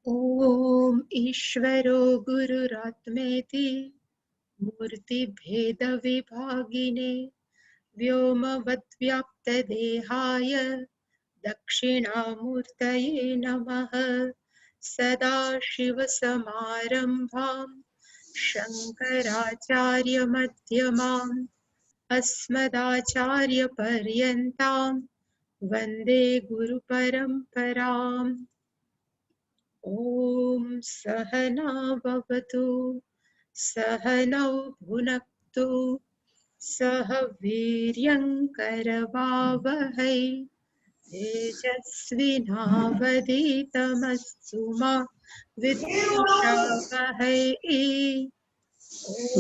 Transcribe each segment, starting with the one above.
ॐ ईश्वरो गुरुरात्मेति मूर्तिभेदविभागिने व्योमवद्व्याप्तदेहाय दक्षिणामूर्तये नमः। सदाशिवसमारम्भां शङ्कराचार्यमध्यमाम् अस्मदाचार्यपर्यन्तां वन्दे गुरुपरम्पराम्। ॐ सहना भवतु सहनौ भुनक्तु सह वीर्यङ्करवावहै तेजस्विनावधीतमस्तु मा विद्विषावहै।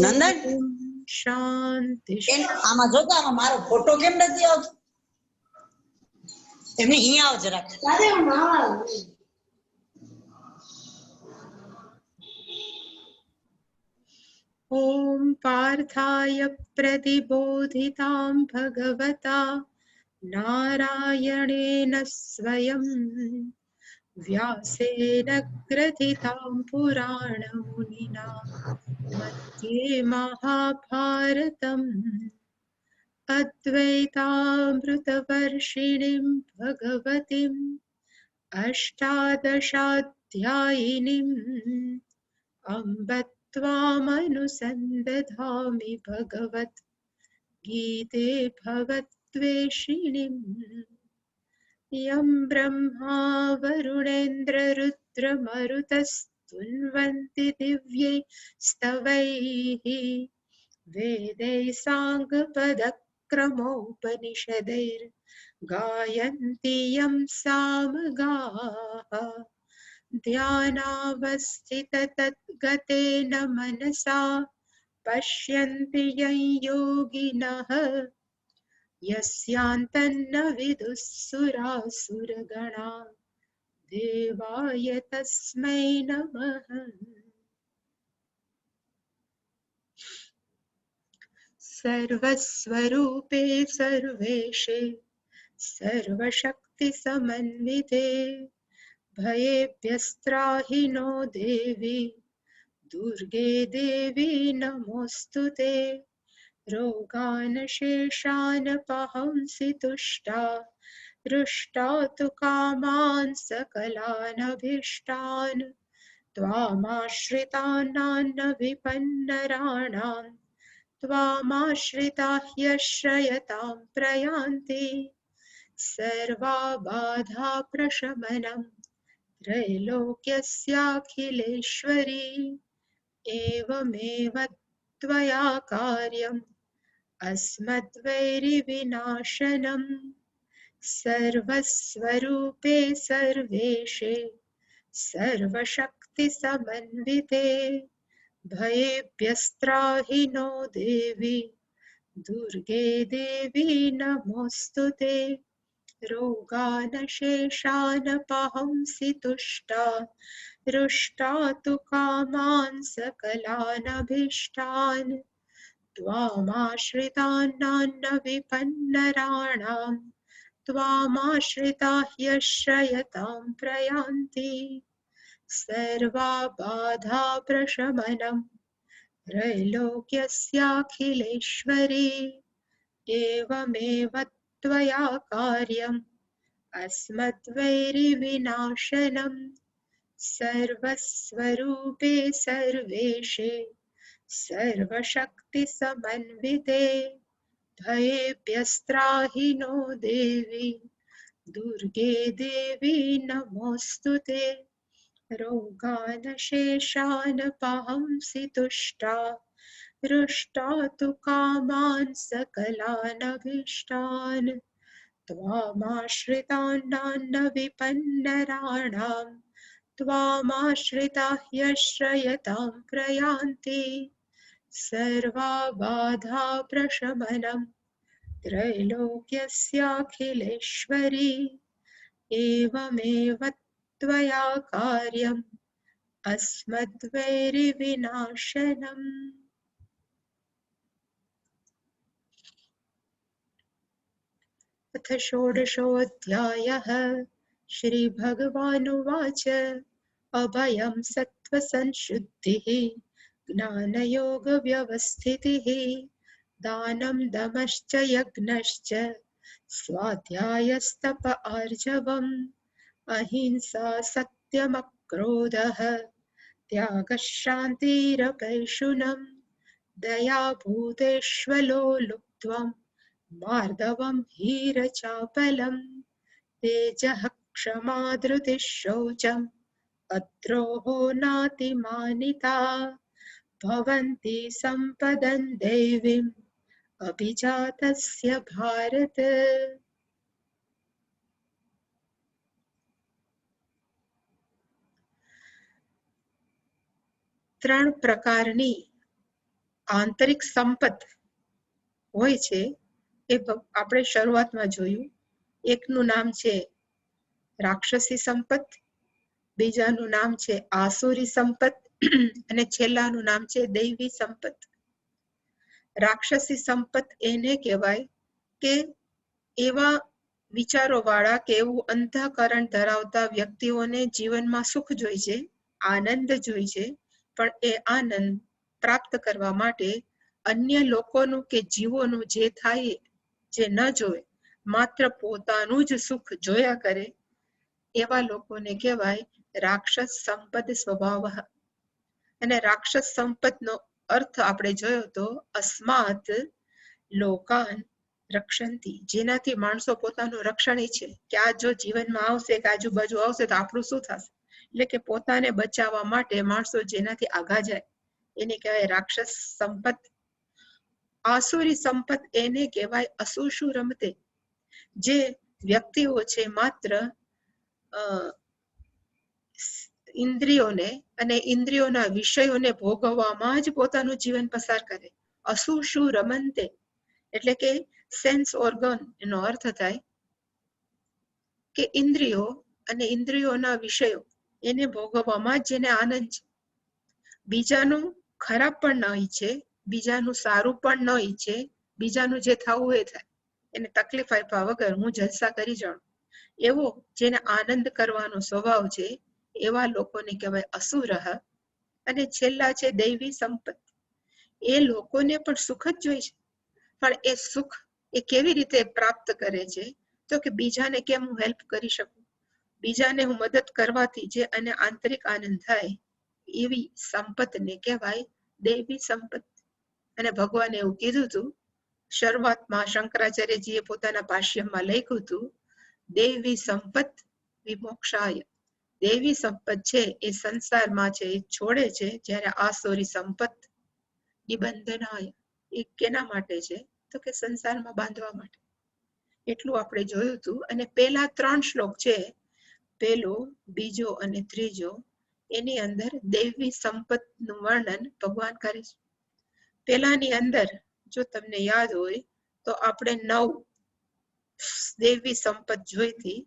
નંદન ॐ શાંતિ બેન આમાં જોતો આમાં મારો ફોટો કેમ નથી આવતો? એમને અહીંયા આવ જરાક. ॐ पार्थाय प्रतिबोधितां भगवता नारायणेन स्वयं व्यासेन ग्रथितां पुराणमुनिना मध्ये महाभारतम् अद्वैतामृतवर्षिणीं भगवतीम् अष्टादशाध्यायिनीम् अम्ब त्वामनुसन्दधामि भगवत् गीते भवद्वेषिणीम् यं ब्रह्मा वरुणेन्द्ररुद्रमरुतस्तुन्वन्ति दिव्यै स्तवैः वेदैः साङ्गपदक्रमोपनिषदैर्गायन्ति यं सामगाः ध्यानावस्थिततद्गतेन मनसा पश्यन्ति यं योगिनः यस्यान्तन्न विदुः सुरासुरगणा देवाय तस्मै नमः। सर्वस्वरूपे सर्वेशे सर्वशक्तिसमन्विते भयेभ्यस्त्राहि नो देवी दुर्गे देवी नमोऽस्तु ते। रोगान् शेषान् पहंसि तुष्टा हृष्टा तु कामान् सकलानभीष्टान् त्वामाश्रितानान्न विपन्नराणां त्वामाश्रिता ह्यश्रयतां प्रयान्ति। सर्वाबाधा प्रशमनं त्रैलोक्यस्याखिलेश्वरी एवमेव त्वया कार्यम् अस्मद्वैरिविनाशनम्। सर्वस्वरूपे सर्वेशे सर्वशक्तिसमन्विते भयेभ्यस्त्राहि नो देवी दुर्गे देवी नमोऽस्तु ते। रोगान् शेषान् पहंसि तुष्टा हृष्टा तु कामान् सकलानभीष्टान् त्वामाश्रितानान्न विपन्नराणां त्वामाश्रिता ह्यश्रयतां प्रयान्ति। सर्वाबाधा प्रशमनं त्रैलोक्यस्याखिलेश्वरी एवमेव त्वया कार्यम् अस्मद्वैरिविनाशनम्। सर्वस्वरूपे सर्वेशे सर्वशक्तिसमन्विते भयेभ्यस्त्राहि नो देवी दुर्गे देवी नमोऽस्तु ते। रोगान् शेषान् पहंसि तुष्टा हृष्टा तु कामान् सकलानभीष्टान् त्वामाश्रितानान्न विपन्नराणां त्वामाश्रिता ह्यश्रयतां प्रयान्ति। सर्वाबाधा प्रशमनं त्रैलोक्यस्याखिलेश्वरी एवमेव त्वया कार्यम् अस्मद्वैरिविनाशनम्। अथ षोडशोऽध्यायः। श्रीभगवानुवाच અભયમ સત્વ સંશુદ્ધિ જ્ઞાનયોગ વ્યવસ્થિતિઃ દાનમ દમશ્ચ યજ્ઞશ્ચ સ્વાધ્યાયસ્તપ આર્જવમ અહિંસા સત્યમક્રોધઃ ત્યાગः શાન્તિરપૈશુનમ દયા ભૂતેષ્વલોલુપ્ત્વમ માર્દવમ હીરચાપલમ તેજઃ ક્ષમા ધૃતિઃ શૌચમ અદ્રોહો નાતિમાનિતા ભવન્તિ સંપદં દૈવીમ અભિજાતસ્ય ભારત. ત્રણ પ્રકારની આંતરિક સંપત હોય છે એ આપણે શરૂઆતમાં જોયું. એકનું નામ છે રાક્ષસી સંપત, બીજાનું નામ છે આસુરી સંપત અને છેલ્લાનું નામ છે દૈવી સંપત. રાક્ષસી સંપત એને કહેવાય કે એવા વિચારો વાળા કે એવું અંતઃકરણ ધરાવતા વ્યક્તિઓને જીવનમાં સુખ જોઈએ છે, આનંદ જોઈએ છે, પણ એ આનંદ પ્રાપ્ત કરવા માટે અન્ય લોકોનું કે જીવોનું જે થાય જે ન જોવે, માત્ર પોતાનું જ સુખ જોયા કરે, એવા લોકોને કહેવાય રાક્ષસ સંપદ સ્વભાવ. અને રાક્ષસ સંપદનો અર્થ આપણે જોયો તો અસ્માત લોકાન રક્ષંતિ, જેનાથી માણસો પોતાનું રક્ષણ ઈચ્છે કે આ જો જીવનમાં આવશે કે આજુબાજુ આવશે તો આપણું શું થશે, એટલે કે પોતાને બચાવવા માટે માણસો જેનાથી આઘા જાય એને કહેવાય રાક્ષસ સંપત. આસુરી સંપત એને કહેવાય અસુષુ રમતે, જે વ્યક્તિઓ છે માત્ર ઇન્દ્રિયોને અને ઇન્દ્રિયોના વિષયોને ભોગવવામાં જ પોતાનું જીવન પસાર કરે. અસુષુ રમંતે એટલે કે સેન્સ ઓર્ગન એનો અર્થ થાય કે ઇન્દ્રિયો અને ઇન્દ્રિયોના વિષયો એને ભોગવવામાં જ જેને આનંદ છે. બીજાનું ખરાબ પણ ન ઈચ્છે, બીજાનું સારું પણ ન ઈચ્છે, બીજાનું જે થવું એ થાય, એને તકલીફ આપ્યા વગર હું જલસા કરી જાઉં, એવો જેને આનંદ કરવાનો સ્વભાવ છે એવા લોકોને કહેવાય અસુરઃ. અને છેલ્લા છે દૈવી સંપત. એ લોકોને પણ સુખ જ જોઈએ છે, પણ એ સુખ એ કેવી રીતે પ્રાપ્ત કરે છે તો કે બીજાને કેમ હું હેલ્પ કરી શકું, બીજાને હું મદદ કરવાથી જે અને આંતરિક આનંદ થાય, એવી સંપતને કહેવાય દૈવી સંપત. અને ભગવાને એવું કીધું હતું શરૂઆતમાં, શંકરાચાર્યજીએ પોતાના ભાષ્યમાં લખ્યું હતું દૈવી સંપત વિમોક્ષાય. દૈવી સંપત છે એ સંસારમાં છે એ છોડે છે, જ્યારે આસુરી સંપત નિબંધનાય એ કેના માટે છે તો કે સંસારમાં બાંધવા માટે. એટલું આપણે જોયું હતું. અને પેલા 3 શ્લોક છે, પેલો, બીજો અને ત્રીજો, એની અંદર દૈવી સંપતનું વર્ણન ભગવાન કરે છે. પેલાની અંદર જો તમને યાદ હોય તો આપણે 9 દૈવી સંપત જોઈ હતી.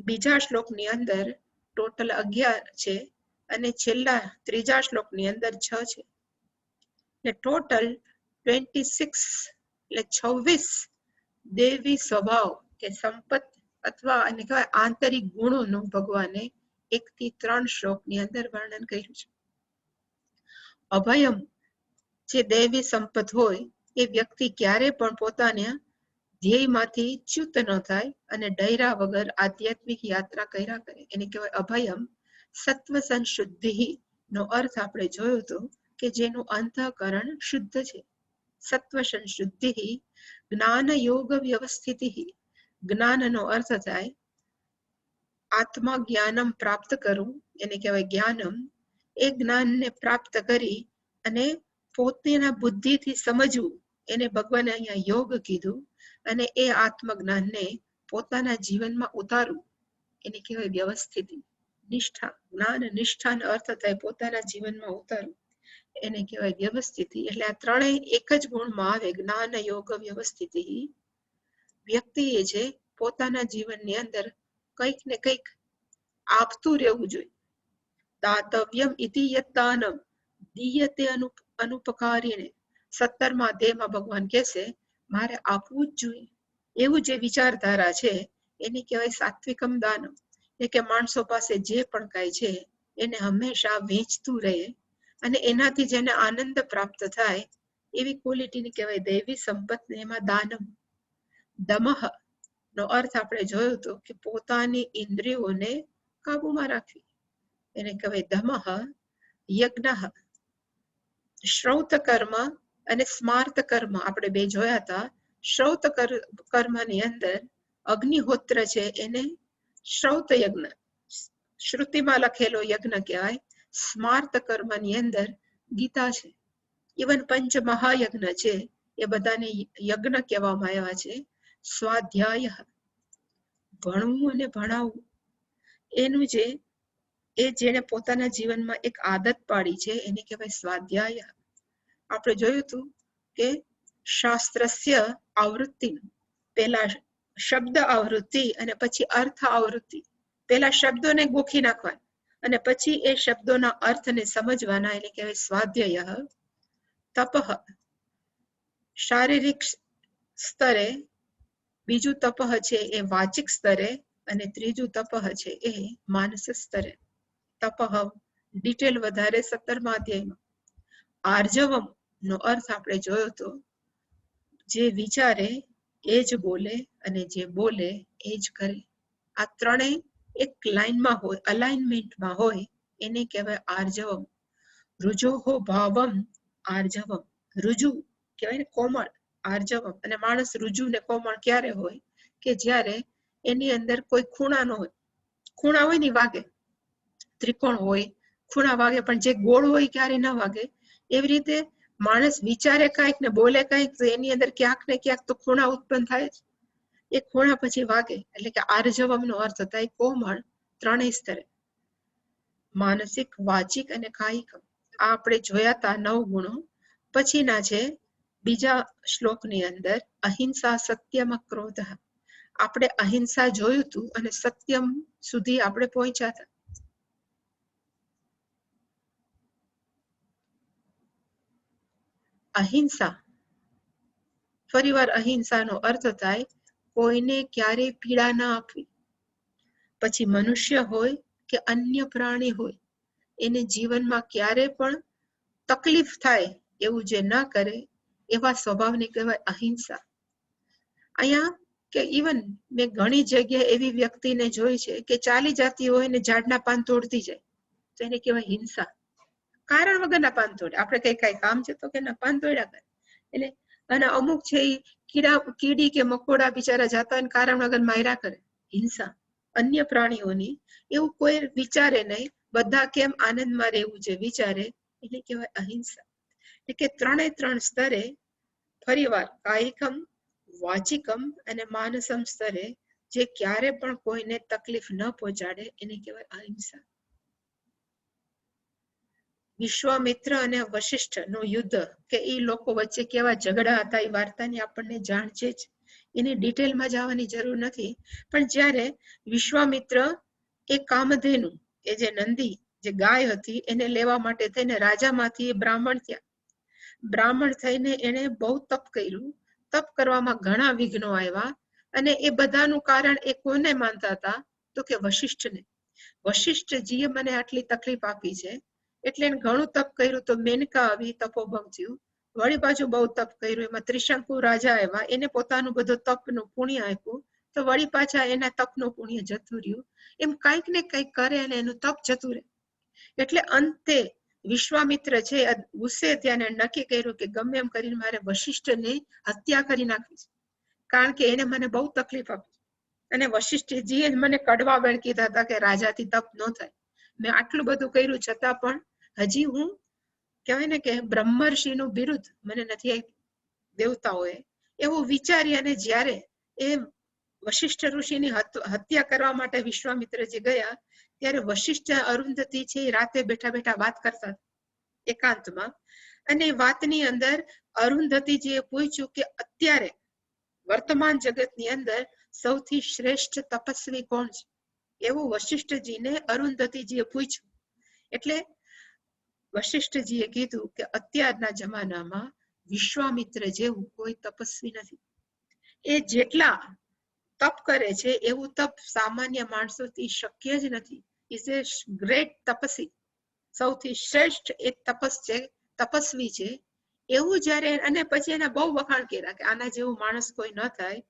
બીજા શ્લોકની અંદર ટોટલ 11 છે અને છેલ્લા ત્રીજા શ્લોકની અંદર 6 છે, એટલે ટોટલ 26 એટલે 26 દૈવી સ્વભાવ કે સંપત અથવા એને કહેવાય આંતરિક ગુણોનું ભગવાને 1 થી 3 શ્લોકની અંદર વર્ણન કર્યું છે. અભયમ જે દૈવી સંપત હોય એ વ્યક્તિ ક્યારે પણ પોતાના ધ્યેયમાંથી ચ્યુત ન થાય અને ડર્યા વગર આધ્યાત્મિક યાત્રા કર્યા કરે, એને કહેવાય અભયમ. સત્વ સંશુદ્ધિ નો અર્થ આપણે જોયો હતો કે જેનું અંતઃકરણ શુદ્ધ છે. સત્વ સંશુદ્ધિ જ્ઞાન યોગ વ્યવસ્થિતિ. જ્ઞાનનો અર્થ થાય આત્મા જ્ઞાનમ પ્રાપ્ત કરવું, એને કહેવાય જ્ઞાનમ. એ જ્ઞાનને પ્રાપ્ત કરી અને પોતાના બુદ્ધિથી સમજવું, એને ભગવાને અહીંયા યોગ કીધું. અને એ આત્મજ્ઞાનને પોતાના જીવનમાં ઉતારવું, એને કહેવાય વ્યવસ્થિતિ. નિષ્ઠા, જ્ઞાન નિષ્ઠાનો અર્થ થાય પોતાના જીવનમાં ઉતારવું, એને કહેવાય વ્યવસ્થિતિ. એટલે આ ત્રણેય એક જ ગુણમાં આવે, જ્ઞાન યોગ વ્યવસ્થિતિ. વ્યક્તિએ છે પોતાના જીવનની અંદર કંઈક ને કંઈક આપતું રહેવું જોઈએ. દાતવ્યમ ઇતિ યત દાનમ દીયતે અનુપકારીને. 17મા અધ્યાયમાં ભગવાન કહેશે મારે આપવું જ જોઈએ, એવું જે વિચારધારા છે એને કહેવાય સાત્વિકમ દાનમ. કે માણસો પાસે જે પણ કાંઈ છે એને હંમેશા વેચતું રહે અને એનાથી જેને આનંદ પ્રાપ્ત થાય એવી ક્વોલિટીની કહેવાય દૈવી સંપત્તિ. એમાં દાનમ, દમહ નો અર્થ આપણે જોયો હતો કે પોતાની ઇન્દ્રિયોને કાબુમાં રાખવી, એને કહેવાય દમહ. યજ્ઞ, શ્રૌત કર્મ અને સ્માર્ત કર્મ આપણે બે જોયા હતા. શ્રૌત કર્મની અંદર અગ્નિહોત્ર છે એને શ્રૌત યજ્ઞ, શ્રુતિમાં લખેલો યજ્ઞ કહેવાય. સ્માર્ત કર્મની અંદર ગીતા છે. ઇવન પંચ મહાયજ્ઞ છે એ બધાને યજ્ઞ કહેવામાં આવ્યા છે. સ્વાધ્યાય, ભણવું અને ભણાવવું, એનું એ જેને પોતાના જીવનમાં એક આદત પાડી છે એને કહેવાય સ્વાધ્યાય. આપણે જોયું હતું કે શાસ્ત્રસ્ય આવૃત્તિ, પેલા શબ્દ આવૃત્તિ અને પછી અર્થ આવૃત્તિ. પેલા શબ્દોને ગોખી નાખવાના અને પછી એ શબ્દોના અર્થને સમજવાના, એને કહેવાય સ્વાધ્યાય. તપઃ, શારીરિક સ્તરે, બીજું તપઃ છે એ વાચિક સ્તરે અને ત્રીજું તપઃ છે એ માનસિક સ્તરે. તપઃ ડિટેલ વધારે 17મા અધ્યાયમાં. આર્જવમ નો અર્થ આપણે જોયો તો જે વિચારે એ જ બોલે અને જે બોલે એ જ કરે. આ ત્રણેય એક લાઈનમાં હોય, અલાઇનમેન્ટમાં હોય, એને કહેવાય આર્જવમ. રુજોહો ભાવમ આર્જવમ. રુજુ કહેવાય ને કોમળ, આર્જવમ. અને માણસ રુજુ ને કોમળ ક્યારે હોય કે જ્યારે એની અંદર કોઈ ખૂણા ન હોય. ખૂણા હોય ને વાગે, ત્રિકોણ હોય ખૂણા વાગે, પણ જે ગોળ હોય ક્યારે ન વાગે. એવી રીતે માણસ વિચારે કાંઈક ને બોલે કાંઈક તો એની અંદર ક્યાંક ને ક્યાંક તો ખૂણા ઉત્પન્ન થાય જ. એ ખૂણા પછી વાગે, એટલે કે આર્જવમ નો અર્થ થાય કોમળ ત્રણેય સ્તરે, માનસિક, વાચિક અને કાયિક. આ આપણે જોયા હતા 9 ગુણો. પછીના છે બીજા શ્લોકની અંદર અહિંસા, સત્યમ, ક્રોધ. આપણે અહિંસા જોયું હતું અને સત્યમ સુધી આપણે પહોંચ્યા હતા. અહિંસા, ફરીવાર અહિંસાનો અર્થ થાય કોઈને ક્યારેય પીડા ના આપવી. પછી મનુષ્ય હોય કે અન્ય પ્રાણી હોય, એને જીવનમાં ક્યારે પણ તકલીફ થાય એવું જે ના કરે, એવા સ્વભાવને કહેવાય અહિંસા. અહીંયા કે ઇવન મેં ઘણી જગ્યાએ એવી વ્યક્તિને જોઈ છે કે ચાલી જતી હોય ને ઝાડના પાન તોડતી જાય, તો એને કહેવાય હિંસા. કારણ વગરના પાન તોડે. આપણે કઈ કામ છે તો કે ના પાન તોડ્યા કરે. એટલે અને અમુક છે એ કીડી કે મકોડા બિચારા જાતા હોય કારણ વગર માર્યા કરે, હિંસા. અન્ય પ્રાણીઓની એવું કોઈ વિચારે નહીં, બધા કેમ આનંદમાં રહેવું છે વિચારે, એને કહેવાય અહિંસા. એટલે કે 3 સ્તરે, ફરીવાર કાયિકમ, વાચિકમ અને માનસમ સ્તરે જે ક્યારે પણ કોઈને તકલીફ ન પહોંચાડે એને કહેવાય અહિંસા. વિશ્વામિત્ર અને વશિષ્ઠ નું યુદ્ધ, કે એ લોકો વચ્ચે કેવા ઝઘડા હતા એ વાર્તાની આપણને જાણ છે જ, એની ડિટેલમાં જવાની જરૂર નથી. પણ જ્યારે વિશ્વામિત્ર એ કામધેનુ, એ જે નંદી, જે ગાય હતી, એને લેવા માટે થઈને રાજામાંથી બ્રાહ્મણ થયા. બ્રાહ્મણ થઈને એને બહુ તપ કર્યું. તપ કરવામાં ઘણા વિઘ્નો આવ્યા અને એ બધાનું કારણ એ કોને માનતા હતા તો કે વશિષ્ઠને. વશિષ્ઠજીએ મને આટલી તકલીફ આપી છે એટલે એને ઘણું તપ કર્યું તો મેનકા આવી, તપોભંગ થયું. વળી પાછું બહુ તપ કર્યું, એમાં ત્રિશંકુ રાજા આવ્યા, એને પોતાનું બધું તપનું પુણ્ય આપ્યું, તો વળી પાછા એના તપનું પુણ્ય જતું રહ્યું. એમ કંઈક ને કંઈક કરે અને એનું તપ જતું રહે. એટલે અંતે વિશ્વામિત્ર છે ગુસ્સે ત્યાં નક્કી કર્યું કે ગમે એમ કરીને મારે વશિષ્ઠને હત્યા કરી નાખવી છે, કારણ કે એને મને બહુ તકલીફ આપી. અને વશિષ્ઠજીએ મને કડવા વેણ કીધા હતા કે રાજાથી તપ ન થાય. મેં આટલું બધું કર્યું છતાં પણ હજી હું કહેવાય ને કે બ્રહ્મર્ષિનું બિરુદ મને નથી આપ્યું દેવતાઓએ, એવું વિચારી અને જ્યારે એ વશિષ્ઠ ઋષિની હત્યા કરવા માટે વિશ્વામિત્રજી ગયા, ત્યારે વશિષ્ઠ અરુંધતી છે એ રાતે બેઠા બેઠા વાત કરતા એકાંતમાં. અને વાતની અંદર અરુંધતીજીએ પૂછ્યું કે અત્યારે વર્તમાન જગતની અંદર સૌથી શ્રેષ્ઠ તપસ્વી કોણ છે, એવું વશિષ્ઠજીને અરુંધતીજીએ પૂછ્યું. એટલે વશિષ્ઠજીએ કીધું કે અત્યારના જમાનામાં વિશ્વામિત્ર જેવું કોઈ તપસ્વી નથી. એ જેટલા તપ કરે છે એવું તપ સામાન્ય માણસોથી શક્ય જ નથી. ઇઝ એ ગ્રેટ તપસ્વી, સૌથી શ્રેષ્ઠ એક તપસ્વી છે. એવું જ્યારે, અને પછી એના બહુ વખાણ કર્યા કે આના જેવું માણસ કોઈ ન થાય.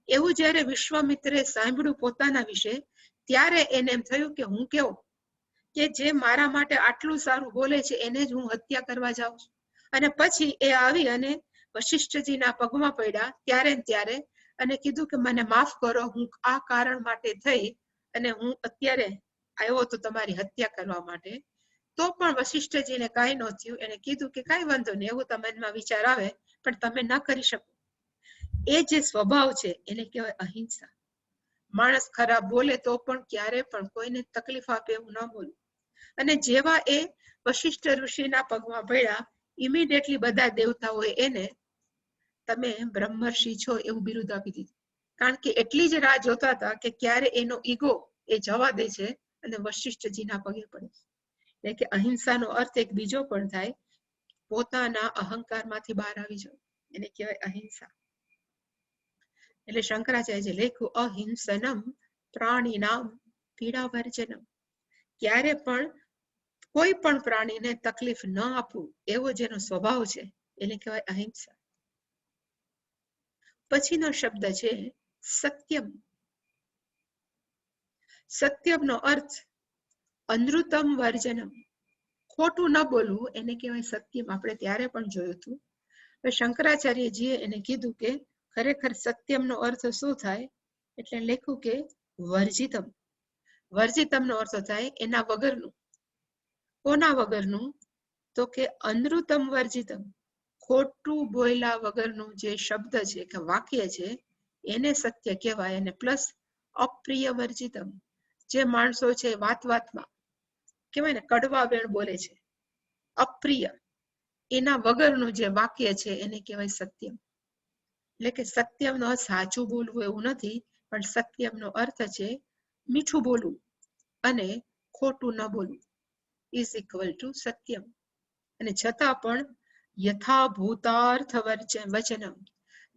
એવું જ્યારે વિશ્વામિત્રે સાંભળ્યું પોતાના વિશે, ત્યારે એને એમ થયું કે હું કેવો, કે જે મારા માટે આટલું સારું બોલે છે એને જ હું હત્યા કરવા જાઉં છું. અને પછી એ આવી અને વશિષ્ઠજીના પગમાં પડ્યા ત્યારે અને કીધું કે મને માફ કરો, હું આ કારણ માટે થઈ અને હું અત્યારે આવ્યો તો તમારી હત્યા કરવા માટે. તો પણ વશિષ્ઠજીને કાંઈ ન થયું. એને કીધું કે કાંઈ વાંધો નહીં, એવું તમારા મનમાં વિચાર આવે પણ તમે ન કરી શકો. એ જે સ્વભાવ છે એને કહેવાય અહિંસા. માણસ ખરાબ બોલે તો પણ ક્યારે પણ કોઈને તકલીફ આપે એવું ન બોલવું. અને જેવા એ વશિષ્ઠ ઋષિના પગમાં પડ્યા, ઇમિડિયેટલી બધા દેવતાઓએ એને તમે બ્રહ્મર્ષિ છો એવું બિરુદ આપી દીધું. કારણ કે એટલી જ રાહ જોતા હતા કે ક્યારે એનો ઈગો એ જવા દે છે અને વશિષ્ઠજીના પગે પડે છે. એટલે કે અહિંસાનો અર્થ એક બીજો પણ થાય, પોતાના અહંકારમાંથી બહાર આવી જવું, એને કહેવાય અહિંસા. એટલે શંકરાચાર્ય લખ્યું અહિંસનમ પ્રાણીનામ પીડાવર્જનમ. ક્યારે પણ કોઈ પણ પ્રાણીને તકલીફ ન આપવું એવો જેનો સ્વભાવ છે એને કહેવાય અહિંસા. પછીનો શબ્દ છે સત્યમ. સત્યમનો અર્થ અનૃતમ વર્જનમ, ખોટું ન બોલવું એને કહેવાય સત્યમ. આપણે ત્યારે પણ જોયું હતું. શંકરાચાર્યજીએ એને કીધું કે ખરેખર સત્યમનો અર્થ શું થાય, એટલે લખ્યું કે વર્જિતમ. વર્જિતમનો અર્થ થાય એના વગરનું. કોના વગરનું? તો કે અનૃતમ વર્જિતમ, ખોટું બોલ્યા વગરનું જે શબ્દ છે કે વાક્ય છે એને સત્ય કહેવાય. અને પ્લસ અપ્રિય વર્જિતમ, જે માણસો છે વાતમાં કહેવાય ને કડવા વેણ બોલે છે, અપ્રિય, એના વગરનું જે વાક્ય છે એને કહેવાય સત્યમ. એટલે કે સત્યમનો સાચું બોલવું એવું નથી, પણ સત્યમનો અર્થ છે મીઠું બોલવું અને ખોટું ન બોલવું ઇઝ ઇક્વલ ટુ સત્યમ. અને છતાં પણ યથાભૂતાર્થ વચનમ,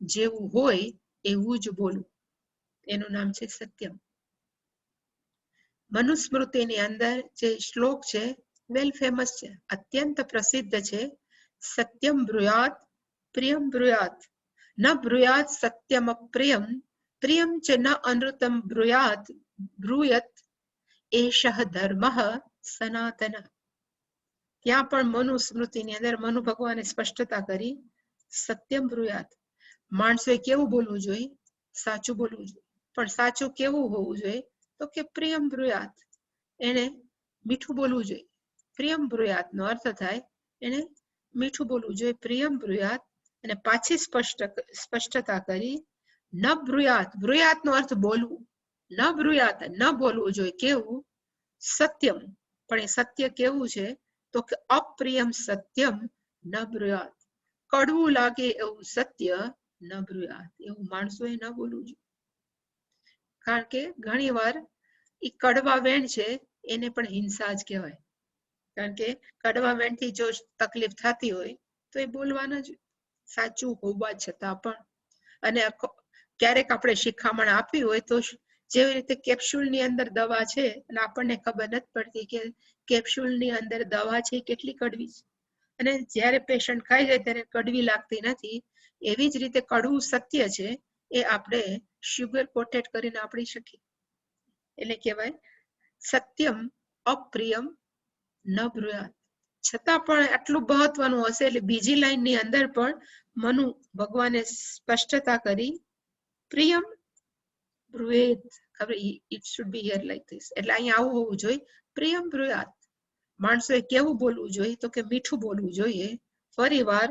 જેવું હોય એવું જ બોલવું, એનું નામ છે સત્યમ. મનુસ્મૃતિની અંદર જે શ્લોક છે વેલ ફેમસ છે, અત્યંત પ્રસિદ્ધ છે. સત્યમ બ્રુયાત પ્રિયમ બ્રુયાત, ન બ્રુયાત સત્યમ અપ્રિયમ, પ્રિયમ ચ ન અનૃતમ બ્રુયત એષઃ ધર્મઃ સનાતન. ત્યાં પણ મનુસ્મૃતિની અંદર મનુ ભગવાને સ્પષ્ટતા કરી, સત્યમ બ્રુયાત, માણસોએ કેવું બોલવું જોઈએ? સાચું બોલવું જોઈએ. પણ સાચું કેવું હોવું જોઈએ? તો કે પ્રિયમ બ્રુયાત, એને મીઠું બોલવું જોઈએ. પ્રિયમ બ્રુયાત નો અર્થ થાય એને મીઠું બોલવું જોઈએ, પ્રિયમ બ્રુયાત. અને પાછી સ્પષ્ટતા કરી, ન બ્રુયાત, બ્રુયાત નો અર્થ બોલવું, ન બ્રુયાત ન બોલવું જોઈએ. કેવું? સત્યમ. પણ એ સત્ય કેવું છે? તો કે અપ્રિયમ સત્યમ ન બ્રુયાત, કડવું લાગે એવું સત્ય ન બ્રુયાત, એવું માણસોએ ન બોલવું જોઈએ. કારણ કે ઘણી વાર એ કડવા વેણ છે એને પણ હિંસા જ કહેવાય. કારણ કે કડવા વેણથી જો તકલીફ થતી હોય તો એ બોલવાના જ, સાચું હોવા છતાં પણ. અને ક્યારેક આપણે શિખામણ આપી હોય તો જેવી રીતે કેપ્સ્યુલની અંદર દવા છે અને આપણને ખબર નથી પડતી કે કેપ્સ્યુલની અંદર દવા છે કેટલી કડવી છે, અને જ્યારે પેશન્ટ ખાઈ જાય ત્યારે કડવી લાગતી નથી. એવી જ રીતે કડવું સત્ય છે એ આપણે શુગર કોટેડ કરીને આપી શકીએ. એટલે કહેવાય સત્યમ અપ્રિયમ ન બ્રુયાત. છતાં પણ આટલું મહત્વનું હશે એટલે બીજી લાઈનની અંદર પણ મનુ ભગવાને સ્પષ્ટતા કરી, પ્રિયમ બ્રુયેત. It should be here like this, એટલે અહીંયા આવું હોવું જોઈએ, પ્રિયમ બ્રુયાત. માણસોએ કેવું બોલવું જોઈએ? તો કે મીઠું બોલવું જોઈએ. ફરી વાર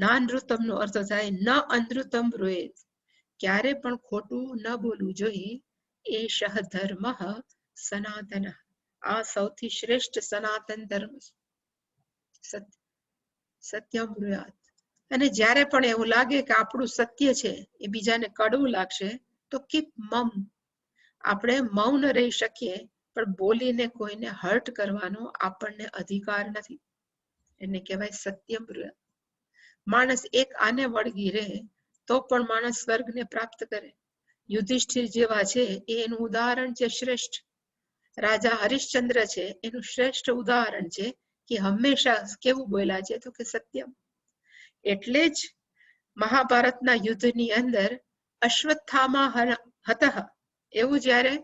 નાનૃતમ નો અર્થ થાય ન અનૃતમ બ્રુયેત, ક્યારે પણ ખોટું ન બોલવું જોઈએ. એષઃ ધર્મઃ સનાતન, આ સૌથી શ્રેષ્ઠ સનાતન ધર્મ છે. સત્યમ બ્રુયાત. અને જ્યારે પણ એવું લાગે કે આપણું સત્ય છે એ બીજાને કડવું લાગશે તો કીપ મમ, આપણે મૌન રહી શકીએ, પણ બોલીને કોઈને હર્ટ કરવાનો આપણને અધિકાર નથી. એને કહેવાય સત્યમ બ્રુયાત. માણસ એક આને વળગી રહે તો પણ માણસ સ્વર્ગને પ્રાપ્ત કરે. યુધિષ્ઠિર જેવા છે એ એનું ઉદાહરણ છે શ્રેષ્ઠ. રાજા હરિશ્ચંદ્ર છે એનું શ્રેષ્ઠ ઉદાહરણ છે કે હંમેશા કેવું બોલ્યા છે તો કે સત્યમ. એટલે જ મહાભારતના યુદ્ધની અંદર અશ્વત્થામા હતઃ એવું જ્યારે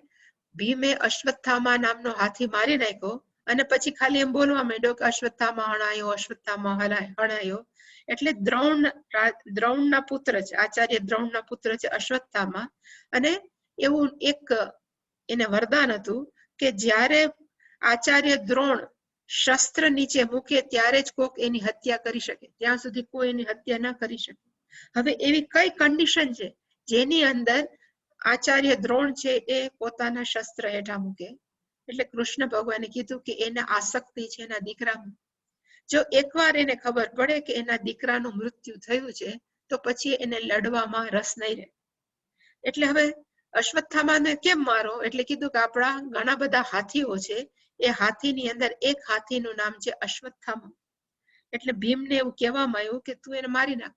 ભીમે અશ્વત્થામા નામનો હાથી મારી નાખ્યો અને પછી ખાલી એમ બોલવા માંડ્યો કે અશ્વત્થામા હણાયો, અશ્વત્થામા હણાયો, એટલે દ્રોણના પુત્ર છે, આચાર્ય દ્રોણના પુત્ર છે અશ્વત્થામા. અને એવું એક એને વરદાન હતું કે જ્યારે આચાર્ય દ્રોણ શસ્ત્ર નીચે મૂકે ત્યારે જ કોક એની હત્યા કરી શકે, ત્યાં સુધી કોઈ એની હત્યા ન કરી શકે. હવે એવી કઈ કન્ડિશન છે જેની અંદર આચાર્ય દ્રોણ છે એ પોતાના શસ્ત્ર હેઠા મૂકે? એટલે કૃષ્ણ ભગવાને કીધું કે એને આસક્તિ છે એના દીકરામાં. જો એકવાર એને ખબર પડે કે એના દીકરાનું મૃત્યુ થયું છે તો પછી એને લડવામાં રસ નહીં રહે. એટલે હવે અશ્વત્થામાને કેમ મારો? એટલે કીધું કે આપણા ઘણા બધા હાથીઓ છે, એ હાથીની અંદર એક હાથીનું નામ છે અશ્વત્થામા. એટલે ભીમને એવું કહેવામાં આવ્યું કે તું એને મારી નાખ.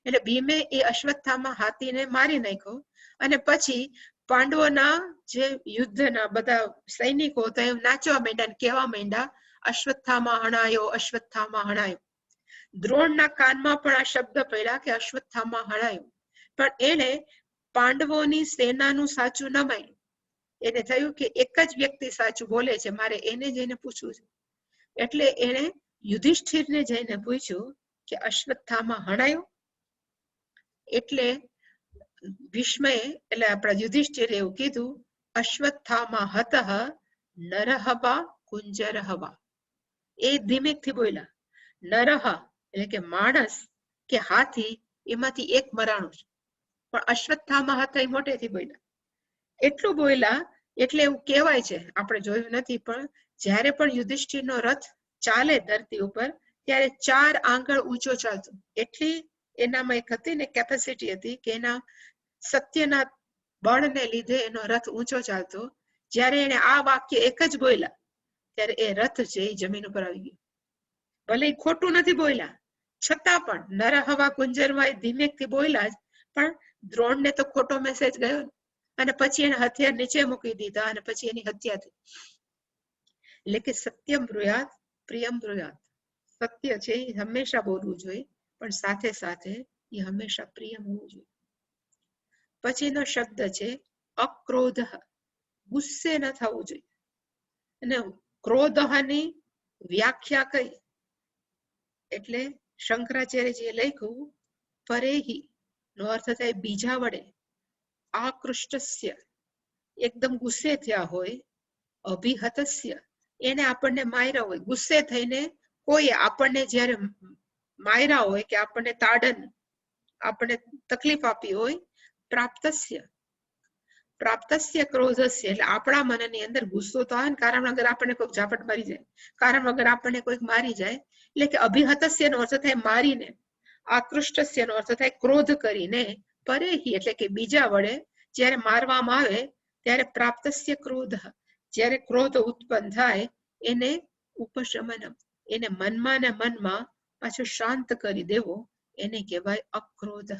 એટલે ભીમે એ અશ્વત્થામા હાથીને મારી નાખ્યો. અને પછી પાંડવોના જે યુદ્ધના બધા સૈનિકો હતા એ નાચવા માંડ્યા અને કહેવા માંડ્યા અશ્વત્થામા હણાયો, અશ્વત્થામા હણાયો. દ્રોણના કાનમાં પણ આ શબ્દ પડ્યા કે અશ્વત્થામા હણાયો. પણ એને પાંડવોની સેનાનું સાચું ન માન્યું. એને થયું કે એક જ વ્યક્તિ સાચું બોલે છે, મારે એને જઈને પૂછવું છે. એટલે એને યુધિષ્ઠિરને જઈને પૂછ્યું કે અશ્વત્થામા હણાયો? એટલે ભીષ્મએ એટલે આપણા યુધિષ્ઠિરે એવું કીધું અશ્વત્થામા હતઃ નરહવા કુંજરહવા. એ ધીમેકથી બોલ્યા. નરહ એટલે કે માણસ કે હાથી એમાંથી એક મરાણું છે. પણ અશ્વત્થામા હતા એ મોટેથી બોલ્યા. એટલું બોલ્યા એટલે એવું કહેવાય છે, આપણે જોયું નથી, પણ જ્યારે પણ યુધિષ્ઠિરનો રથ ચાલે ધરતી ઉપર ત્યારે 4 આંગળ ઊંચો ચાલતો. એટલી એનામાં એક હતી ને કેપેસિટી હતી કે એના સત્યના બળને લીધે એનો રથ ઊંચો ચાલતો. જ્યારે એને આ વાક્ય એક જ બોલ્યા ત્યારે એ રથ છે એ જમીન ઉપર આવી ગયો. ભલે ખોટું નથી બોલ્યા છતાં પણ નરહવા કુંજરમાં એ ધીમેકથી બોલ્યા જ, પણ દ્રોણને તો ખોટો મેસેજ ગયો અને પછી એને હથિયાર નીચે મૂકી દીધા અને પછી એની હત્યા થઈ. એટલે કે સત્યમ બ્રુયાત પ્રિયમ બ્રુયાત. સત્ય છે એ હંમેશા બોલવું જોઈએ, પણ સાથે સાથે એ હંમેશા પ્રિય હોવું જોઈએ. પછીનો શબ્દ છે અક્રોધ. ગુસ્સે ન થવું જોઈએ. અને ક્રોધની વ્યાખ્યા કઈ? એટલે શંકરાચાર્યજીએ લખ્યું પરેહી નો અર્થ થાય બીજા વડે. આકૃષ્ટસ્ય એકદમ ગુસ્સે થયા હોય. અભિહતસ્ય એને આપણને માર્યા હોય. ગુસ્સે થઈને કોઈ આપણને જ્યારે માર્યા હોય કે આપણને તાડન આપણને તકલીફ આપી હોય. પ્રાપ્તસ્ય ક્રોધસ્ય એટલે આપણા મનની અંદર ગુસ્સો તો આવે ને, કારણ વગર આપણને કોઈક ઝાપટ મારી જાય, કારણ વગર આપણને કોઈક મારી જાય. એટલે કે અભિહતસ્ય નો અર્થ થાય મારીને, આકૃષ્ટસ્ય નો અર્થ થાય ક્રોધ કરીને, પરેહી એટલે કે બીજા વડે જ્યારે મારવામાં આવે ત્યારે પ્રાપ્તસ્ય ક્રોધ, જ્યારે ક્રોધ ઉત્પન્ન થાય એને ઉપશમનમ, એને મનમાં ને મનમાં પાછું શાંત કરી દેવો, એને કહેવાય અક્રોધ.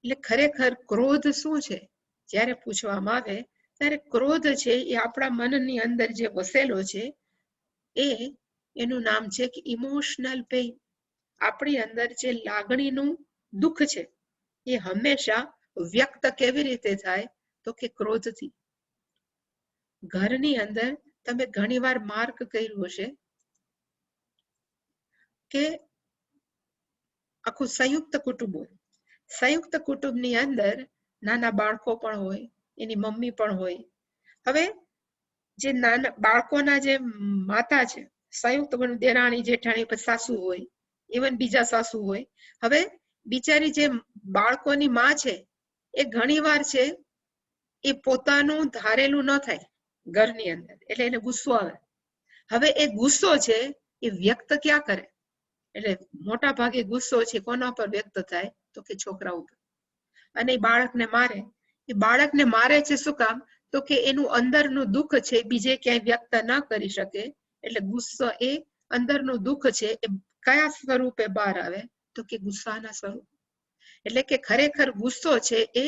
એટલે ખરેખર ક્રોધ શું છે જ્યારે પૂછવામાં આવે ત્યારે ક્રોધ છે એ આપણા મનની અંદર જે વસેલો છે એનું નામ છે કે ઇમોશનલ પેઇન. આપણી અંદર જે લાગણીનું દુઃખ છે એ હંમેશા વ્યક્ત કેવી રીતે થાય તો કે ક્રોધથી. ઘરની અંદર તમે ઘણીવાર માર્ક કર્યું હશે કે આખું સંયુક્ત કુટુંબ હોય. સંયુક્ત કુટુંબની અંદર નાના બાળકો પણ હોય, એની મમ્મી પણ હોય. હવે જે નાના બાળકોના જે માતા છે, સંયુક્ત દેરાણી જેઠાણી, પછી સાસુ હોય, ઇવન બીજા સાસુ હોય. હવે બિચારી જે બાળકોની માં છે એ ઘણીવાર છે એ પોતાનું ધારેલું ન થાય ઘરની અંદર, એટલે એને ગુસ્સો આવે. હવે એ ગુસ્સો છે એ વ્યક્ત ક્યાં કરે? એટલે મોટા ભાગે ગુસ્સો છે કોના પર વ્યક્ત થાય તો કે છોકરા ઉપર. અને એ બાળકને મારે. એ બાળકને મારે છે શું કામ? તો કે એનું અંદરનું દુઃખ છે બીજે ક્યાંય વ્યક્ત ના કરી શકે. એટલે ગુસ્સો એ અંદરનું દુઃખ છે એ કયા સ્વરૂપે બહાર આવે તો કે ગુસ્સાના સ્વરૂપ. એટલે કે ખરેખર ગુસ્સો છે એ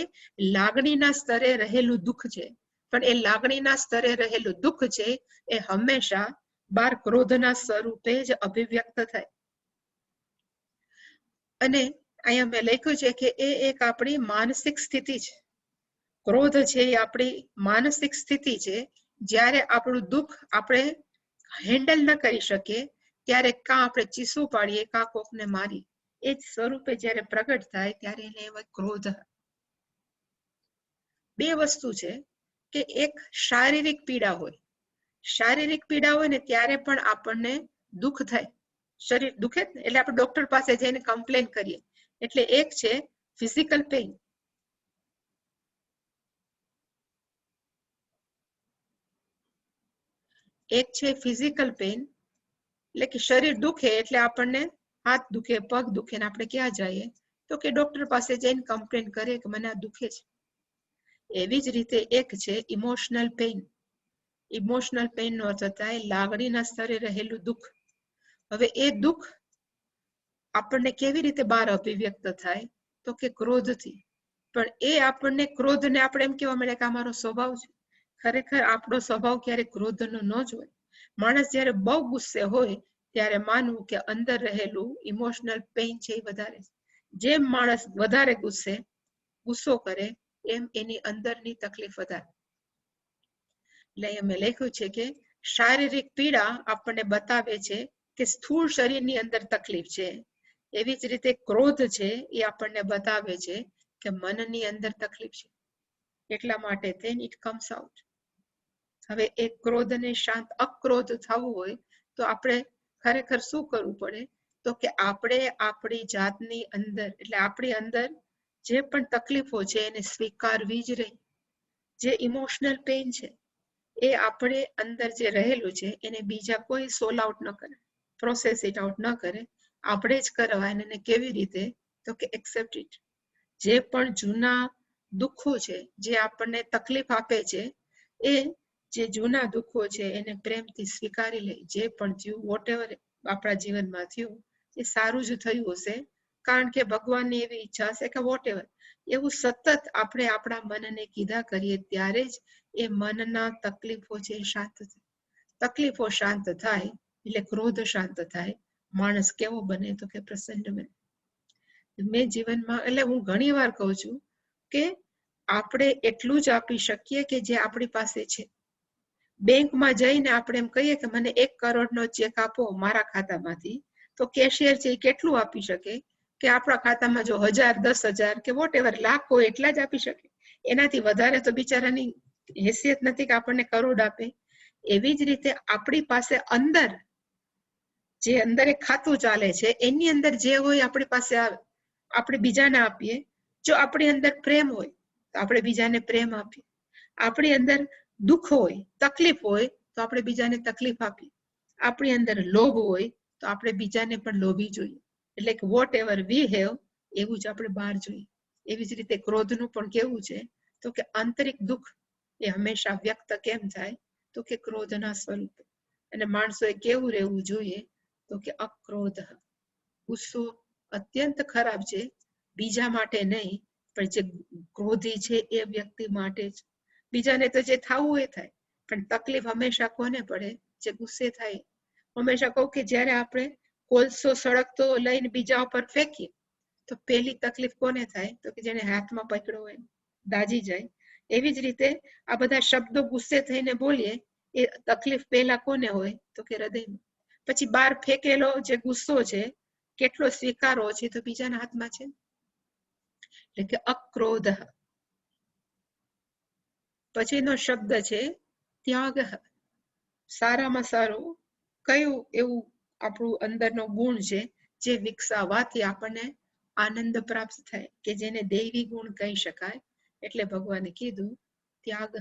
લાગણીના સ્તરે રહેલું દુઃખ છે, પણ એ લાગણીના સ્તરે રહેલું દુઃખ છે એ હંમેશા બાર ક્રોધના સ્વરૂપે જ અભિવ્યક્ત થાય. અને અહીંયા મેં લખ્યું છે કે એ એક આપણી માનસિક સ્થિતિ છે. ક્રોધ છે એ આપણી માનસિક સ્થિતિ છે. જ્યારે આપણું દુઃખ આપણે હેન્ડલ ન કરી શકીએ ત્યારે કાં આપણે ચીસું પાડીએ કાં કોકને મારીએ, એ જ સ્વરૂપે જ્યારે પ્રગટ થાય ત્યારે એને કહેવાય ક્રોધ. બે વસ્તુ છે કે એક શારીરિક પીડા હોય, શારીરિક પીડા હોય ને ત્યારે પણ આપણને દુઃખ થાય, શરીર દુખે જ ને, એટલે આપણે ડોક્ટર પાસે જઈને કમ્પ્લેન કરીએ. એટલે એક છે ફિઝિકલ પેઇન, એક છે ફિઝિકલ પેઇન, એટલે કે શરીર દુખે એટલે આપણને હાથ દુખે, પગ દુખે ને આપણે ક્યાં જઈએ તો કે ડોક્ટર પાસે જઈને કમ્પ્લેન કરીએ કે મને આ દુખે છે. એવી જ રીતે એક છે ઇમોશનલ પેઇન. ઇમોશનલ પેઇન નો અર્થ થાય લાગણીના સ્તરે રહેલું દુઃખ. હવે એ દુઃખ આપણને કેવી રીતે બહાર અભિવ્યક્ત થાય તો કે ક્રોધથી. પણ એ આપણને ક્રોધને આપણે એમ કહેવા મળે કે આ મારો સ્વભાવ છે. ખરેખર આપણો સ્વભાવ ક્યારેક ક્રોધનો ન જ હોય. માણસ જ્યારે બહુ ગુસ્સે હોય ત્યારે માનવું કે અંદર રહેલું ઇમોશનલ પેઇન છે એ વધારે. જેમ માણસ વધારે ગુસ્સો કરે એમ એની અંદરની તકલીફ વધારે. એટલે મેં લખ્યું છે કે શારીરિક પીડા આપણને બતાવે છે કે સ્થૂળ શરીરની અંદર તકલીફ છે. એવી જ રીતે ક્રોધ છે એ આપણને બતાવે છે કે મનની અંદર તકલીફ છે. એટલા માટે then it comes out. હવે એ ક્રોધને શાંત અક્રોધ થવું હોય તો આપણે ખરેખર શું કરવું પડે તો કે આપણે આપણી જાતની અંદર, એટલે આપણી અંદર જે પણ તકલીફો છે એને સ્વીકારવી જ રહી. જે ઇમોશનલ પેઇન છે એ આપણે અંદર જે રહેલું છે એને બીજા કોઈ સોલ આઉટ ન કરે, પ્રોસેસ ઇટ આઉટ ન કરે, આપણે જ કરવા. એને કેવી રીતે તો કે એક્સેપ્ટ ઇટ. જે પણ જૂના દુઃખો છે જે આપણને તકલીફ આપે છે એ જે જૂના દુઃખો છે એને પ્રેમથી સ્વીકારી લે. જે પણ થયું વોટ એવર આપણા જીવનમાં થયું એ સારું જ થયું હશે, કારણ કે ભગવાનની એવી ઈચ્છા હશે કે વોટ એવર. એવું સતત આપણે આપણા મનને કીધા કરીએ ત્યારે જ એ મનના તકલીફો છે શાંત થાય. તકલીફો શાંત થાય એટલે ક્રોધ શાંત થાય. માણસ કેવો બને તો કે પ્રસન્ન બને. મેં જીવનમાં, એટલે હું ઘણી વાર કહું છું કે આપણે એટલું જ આપી શકીએ કે જે આપણી પાસે છે. બેંકમાં જઈને આપણે એમ કહીએ કે મને 1 કરોડનો ચેક આપો મારા ખાતામાંથી, તો કેશિયર છે કેટલું આપી શકે કે આપણા ખાતામાં જો 1000, 10,000 કે વોટ એવર લાખ હોય એટલા જ આપી શકે. એનાથી વધારે તો બિચારાની હેસિયત નથી કે આપણને કરોડ આપે. એવી જ રીતે આપણી પાસે અંદર જે અંદર એક ખાતું ચાલે છે એની અંદર જે હોય આપણી પાસે આવે, આપણે બીજાને આપીએ. જો આપણી અંદર પ્રેમ હોય તો આપણે બીજાને પ્રેમ આપીએ. આપણી અંદર દુઃખ હોય, તકલીફ હોય તો આપણે બીજાને તકલીફ આપીએ. આપણી અંદર લોભ હોય તો આપણે બીજાને પણ લોભી જોઈએ. એટલે કે વોટ એવર વી હેવ એવું જ આપણે બહાર જોઈએ. એવી જ રીતે ક્રોધનું પણ કેવું છે તો કે આંતરિક દુઃખ એ હંમેશા વ્યક્ત કેમ થાય તો કે ક્રોધના સ્વરૂપે. અને માણસોએ કેવું રહેવું જોઈએ તો કે અક્રોધ. ગુસ્સો અત્યંત ખરાબ છે, બીજા માટે નહીં, પણ જે ક્રોધી છે એ વ્યક્તિ માટે જ. બીજાને તો જે થવું એ થાય, પણ તકલીફ હંમેશા કોને પડે? જે ગુસ્સે થાય. હંમેશા કહું કે જ્યારે આપણે કોલસો સળગતો લઈને બીજા ઉપર ફેંકીએ તો પહેલી તકલીફ કોને થાય તો કે જેને હાથમાં પકડ્યો હોય દાજી જાય. એવી જ રીતે આ બધા શબ્દો ગુસ્સે થઈને બોલીએ એ તકલીફ પહેલા કોને હોય તો કે હૃદયમાં. પછી બહાર ફેંકેલો જે ગુસ્સો છે કેટલો સ્વીકારવો છે તો બીજાના હાથમાં છે. એટલે કે અક્રોધ. પછીનો શબ્દ છે ત્યાગ. સારામાં સારું કયું એવું આપણું અંદરનો ગુણ છે જે વિકસાવવાથી આપણને આનંદ પ્રાપ્ત થાય કે જેને દૈવી ગુણ કહી શકાય? એટલે ભગવાને કીધું ત્યાગ.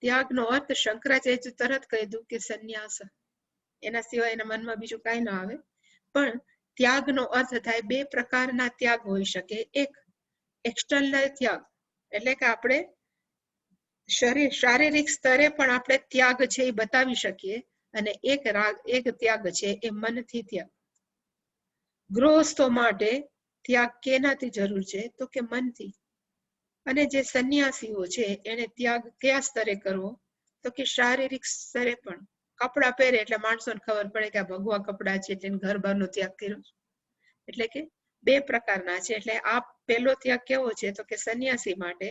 ત્યાગનો અર્થ શંકરાચાર્ય તરત કહી દઉં કે સંન્યાસ. એના સિવાય એના મનમાં બીજું કાંઈ ન આવે. પણ ત્યાગનો અર્થ થાય 2 પ્રકારના ત્યાગ હોઈ શકે. એક એક્સટર્નલ ત્યાગ, એટલે કે આપણે શારીરિક સ્તરે પણ આપણે ત્યાગ છે એ બતાવી શકીએ. અને એક ત્યાગ છે એ મનથી ત્યાગ. ગૃહસ્થો માટે ત્યાગ કેનાથી જરૂર છે? તો કે મનથી. અને જે સંન્યાસીઓ છે એને ત્યાગ કયા સ્તરે કરવો? તો કે શારીરિક સ્તરે પણ. કપડા પહેરે એટલે માણસોને ખબર પડે કે આ ભગવા કપડા છે, એટલે ઘર બહારનો ત્યાગ કર્યો. એટલે કે બે પ્રકારના છે. એટલે આ પહેલો ત્યાગ કેવો છે? તો કે સંન્યાસી માટે.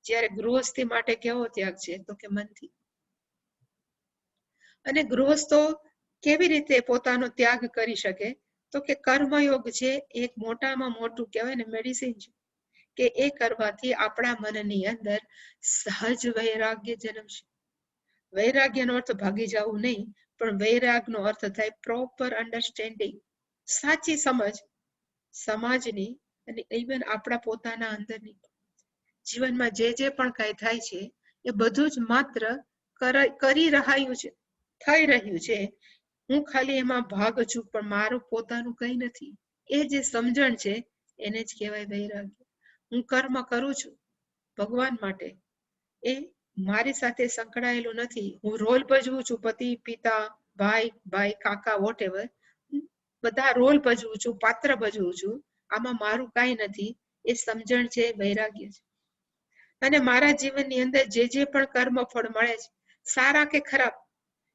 જ્યારે ગૃહસ્થી માટે કેવો ત્યાગ છે? તો કે મનથી. અને ગૃહસ્થો કેવી રીતે પોતાનો ત્યાગ કરી શકે? તો કે કર્મયોગ છે એક મોટામાં મોટું કહેવાય ને મેડિસિન છે, કે એ કરવાથી આપણા મનની અંદર સહજ વૈરાગ્ય જન્મશે. વૈરાગ્યનો અર્થ ભાગી જવું નહીં, પણ વૈરાગનો અર્થ થાય પ્રોપર અન્ડરસ્ટેન્ડિંગ, સાચી સમજ સમાજની અને ઇવન આપણા પોતાના અંદરની. જીવનમાં જે પણ કાંઈ થાય છે એ બધું જ માત્ર કરી રહ્યું છે, થઈ રહ્યું છે. હું ખાલી એમાં ભાગ છું, પણ મારું પોતાનું કંઈ નથી. એ જે સમજણ છે એને જ કહેવાય વૈરાગ્ય. હું કર્મ કરું છું ભગવાન માટે, એ મારી સાથે સંકળાયેલું નથી. હું રોલ ભજવું છું, પતિ, પિતા, ભાઈ, કાકા, વોટેવર, બધા રોલ ભજવું છું, પાત્ર ભજવું છું. આમાં મારું કાંઈ નથી. એ સમજણ છે, વૈરાગ્ય છે. અને મારા જીવનની અંદર જે પણ કર્મફળ મળે છે, સારા કે ખરાબ,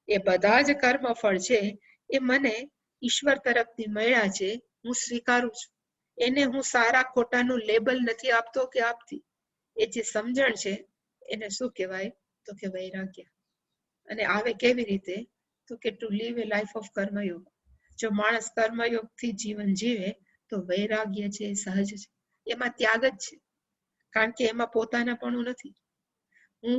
એ બધા જ કર્મફળ છે એ મને ઈશ્વર તરફથી મળ્યા છે. હું સ્વીકારું છું. એને હું સારા ખોટાનું લેબલ નથી આપતો કે આપતી. એ જે સમજણ છે એને શું કહેવાય? તો કે વૈરાગ્ય. અને આવે કેવી રીતે? તો કે to leave a life of karmayoga. જો માણસ કર્મયોગથી જીવન જીવે તો વૈરાગ્ય છે સહજ છે. એમાં ત્યાગ જ છે, કારણ કે એમાં પોતાનાપણું નથી. હું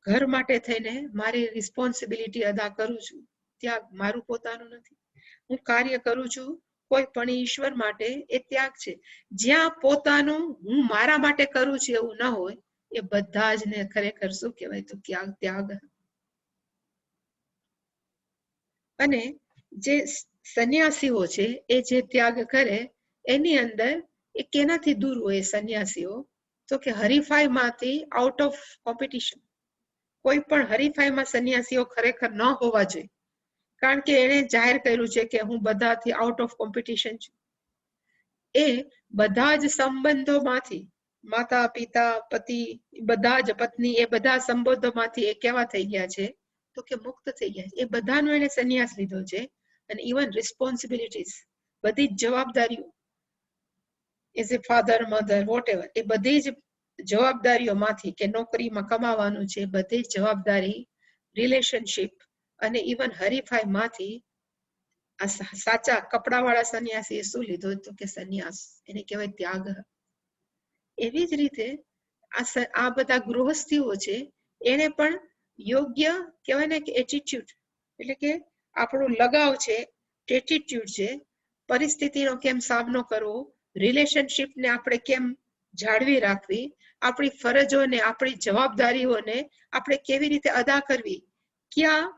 ઘર માટે થઈને મારી રિસ્પોન્સિબિલિટી અદા કરું છું, ત્યાગ. મારું પોતાનું નથી. હું કાર્ય કરું છું કોઈ પણ ઈશ્વર માટે, એ ત્યાગ છે. જ્યાં પોતાનું હું મારા માટે કરું છું એવું ન હોય, એ બધા જ ને ખરેખર શું કહેવાય? તો ત્યાગ. અને જે સંન્યાસીઓ છે એ જે ત્યાગ કરે એની અંદર એ કેનાથી દૂર હોય સંન્યાસીઓ? તો કે હરીફાઈમાંથી, આઉટ ઓફ કોમ્પિટિશન. કોઈ પણ હરીફાઈમાં સંન્યાસીઓ ખરેખર ન હોવા જોઈએ, કારણ કે એણે જાહેર કર્યું છે કે હું બધાથી આઉટ ઓફ કોમ્પિટિશન છું. એ બધા જ સંબંધોમાંથી, માતા, પિતા, પતિ, બધા જ પત્ની, એ બધા સંબંધોમાંથી એ કેવા થઈ ગયા છે? તો કે મુક્ત થઈ ગયા છે. એ બધાનો એને સંન્યાસ લીધો છે. અને ઇવન રિસ્પોન્સિબિલિટીઝ, બધી જ જવાબદારીઓ, as a father, mother, whatever, એ બધી જ જવાબદારીઓમાંથી, કે નોકરીમાં કમાવાનું છે, બધી જ જવાબદારી, રિલેશનશિપ, અને ઇવન હરીફાઈમાંથી આ સાચા કપડાવાળા સંન્યાસીએ શું લીધો? તો કે સંન્યાસ. એને કહેવાય ત્યાગ. એવી જ રીતે આ બધા ગૃહસ્થીઓ છે એને પણ યોગ્ય કહેવાય ને કે એટીટ્યુડ, એટલે કે આપણો લગાવ છે, એટીટ્યુડ છે, પરિસ્થિતિનો કેમ સામનો કરવો, રિલેશનશિપને આપણે કેમ જાળવી રાખવી, આપણી ફરજોને, આપણી જવાબદારીઓને આપણે કેવી રીતે અદા કરવી, ક્યાં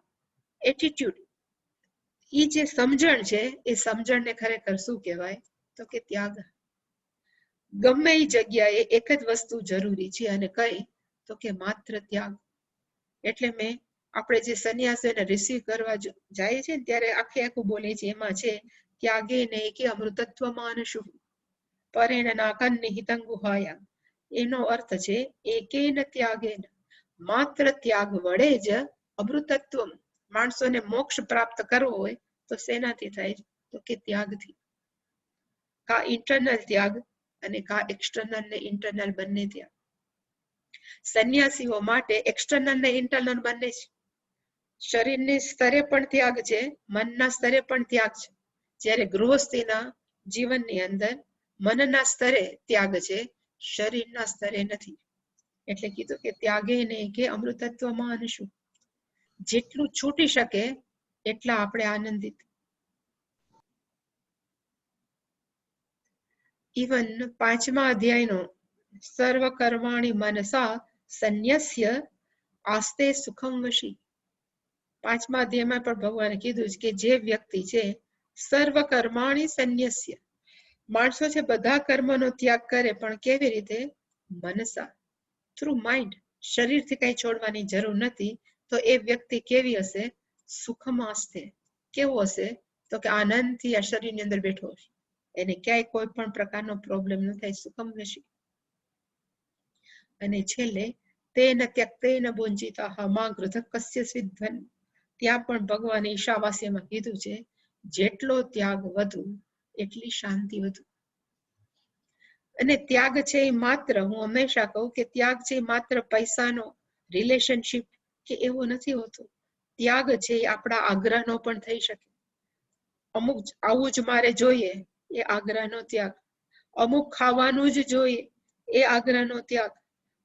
એટીટ્યુડ, એ જે સમજણ છે એ સમજણને ખરેખર શું કહેવાય? તો કે ત્યાગ. ગમે એ જગ્યાએ એક જ વસ્તુ જરૂરી છે, અને કઈ? તો કે માત્ર ત્યાગ. એટલે આપણે જે સંન્યાસીને રિસીવ કરવા જાય છે ને, ત્યારે આખું બોલે છે, એમાં છે ત્યાગે ને કે અમૃતત્વમાં શું પરેણ નાકન નિહિતં ગુહાયા. એનો અર્થ છે એકેન ત્યાગેન, માત્ર ત્યાગ વડે જ અમૃતત્વ. માણસોને મોક્ષ પ્રાપ્ત કરવો હોય તો શેનાથી થાય? તો કે ત્યાગથી. કા ઇન્ટરનલ ત્યાગ અને કા એક્સટર્નલ ને ઇન્ટરનલ બંને ત્યાગ. સંન્યાસીઓ માટે એક્સટર્નલ ને ઇન્ટરનલ બંને છે. શરીરની સ્તરે પણ ત્યાગ છે, મનના સ્તરે પણ ત્યાગ છે. જ્યારે ગૃહસ્થીના જીવનની અંદર મનના સ્તરે ત્યાગ છે, શરીરના સ્તરે નથી. એટલે કીધું કે ત્યાગે ને કે અમૃતત્વમાં શું. જેટલું છૂટી શકે એટલા આપણે આનંદિત. ઇવન 5મા અધ્યાયનો સર્વ કર્માણી મનસા સંન્યસ્ય આસ્તે સુખમ વશી. 5મા અધ્યાયમાં પણ ભગવાને કીધું કે જે વ્યક્તિ છે સર્વ કર્માણી સંન્યસ્ય, માણસો છે બધા કર્મનો ત્યાગ કરે, પણ કેવી રીતે? મનસા, થ્રુ માઇન્ડ. શરીરથી કઈ છોડવાની જરૂર નથી. તો એ વ્યક્તિ કેવી હશે? સુખમાં હશે. કેવું હશે? તો કે આનંદથી આ શરીરની અંદર બેઠો હશે. એને ક્યાંય કોઈ પણ પ્રકારનો પ્રોબ્લેમ ન થાય. સુખમ નશી. અને છેલ્લે તેન ત્યક્તેન ભુંજિતાહ મા ગૃધ કસ્ય સિદ્ધન. ત્યાં પણ ભગવાને ઈશાવાસ્યમાં કીધું છે જેટલો ત્યાગ વધુ એટલી શાંતિ વધુ. અને ત્યાગ છે એ માત્ર, હું હંમેશા કહું કે ત્યાગ છે માત્ર પૈસાનો, રિલેશનશિપ કે એવું નથી હોતું. ત્યાગ છે એ આપણા આગ્રહનો પણ થઈ શકે. અમુક આવું જ મારે જોઈએ એ આગ્રહનો ત્યાગ, અમુક ખાવાનું જ જોઈએ એ આગ્રહનો ત્યાગ,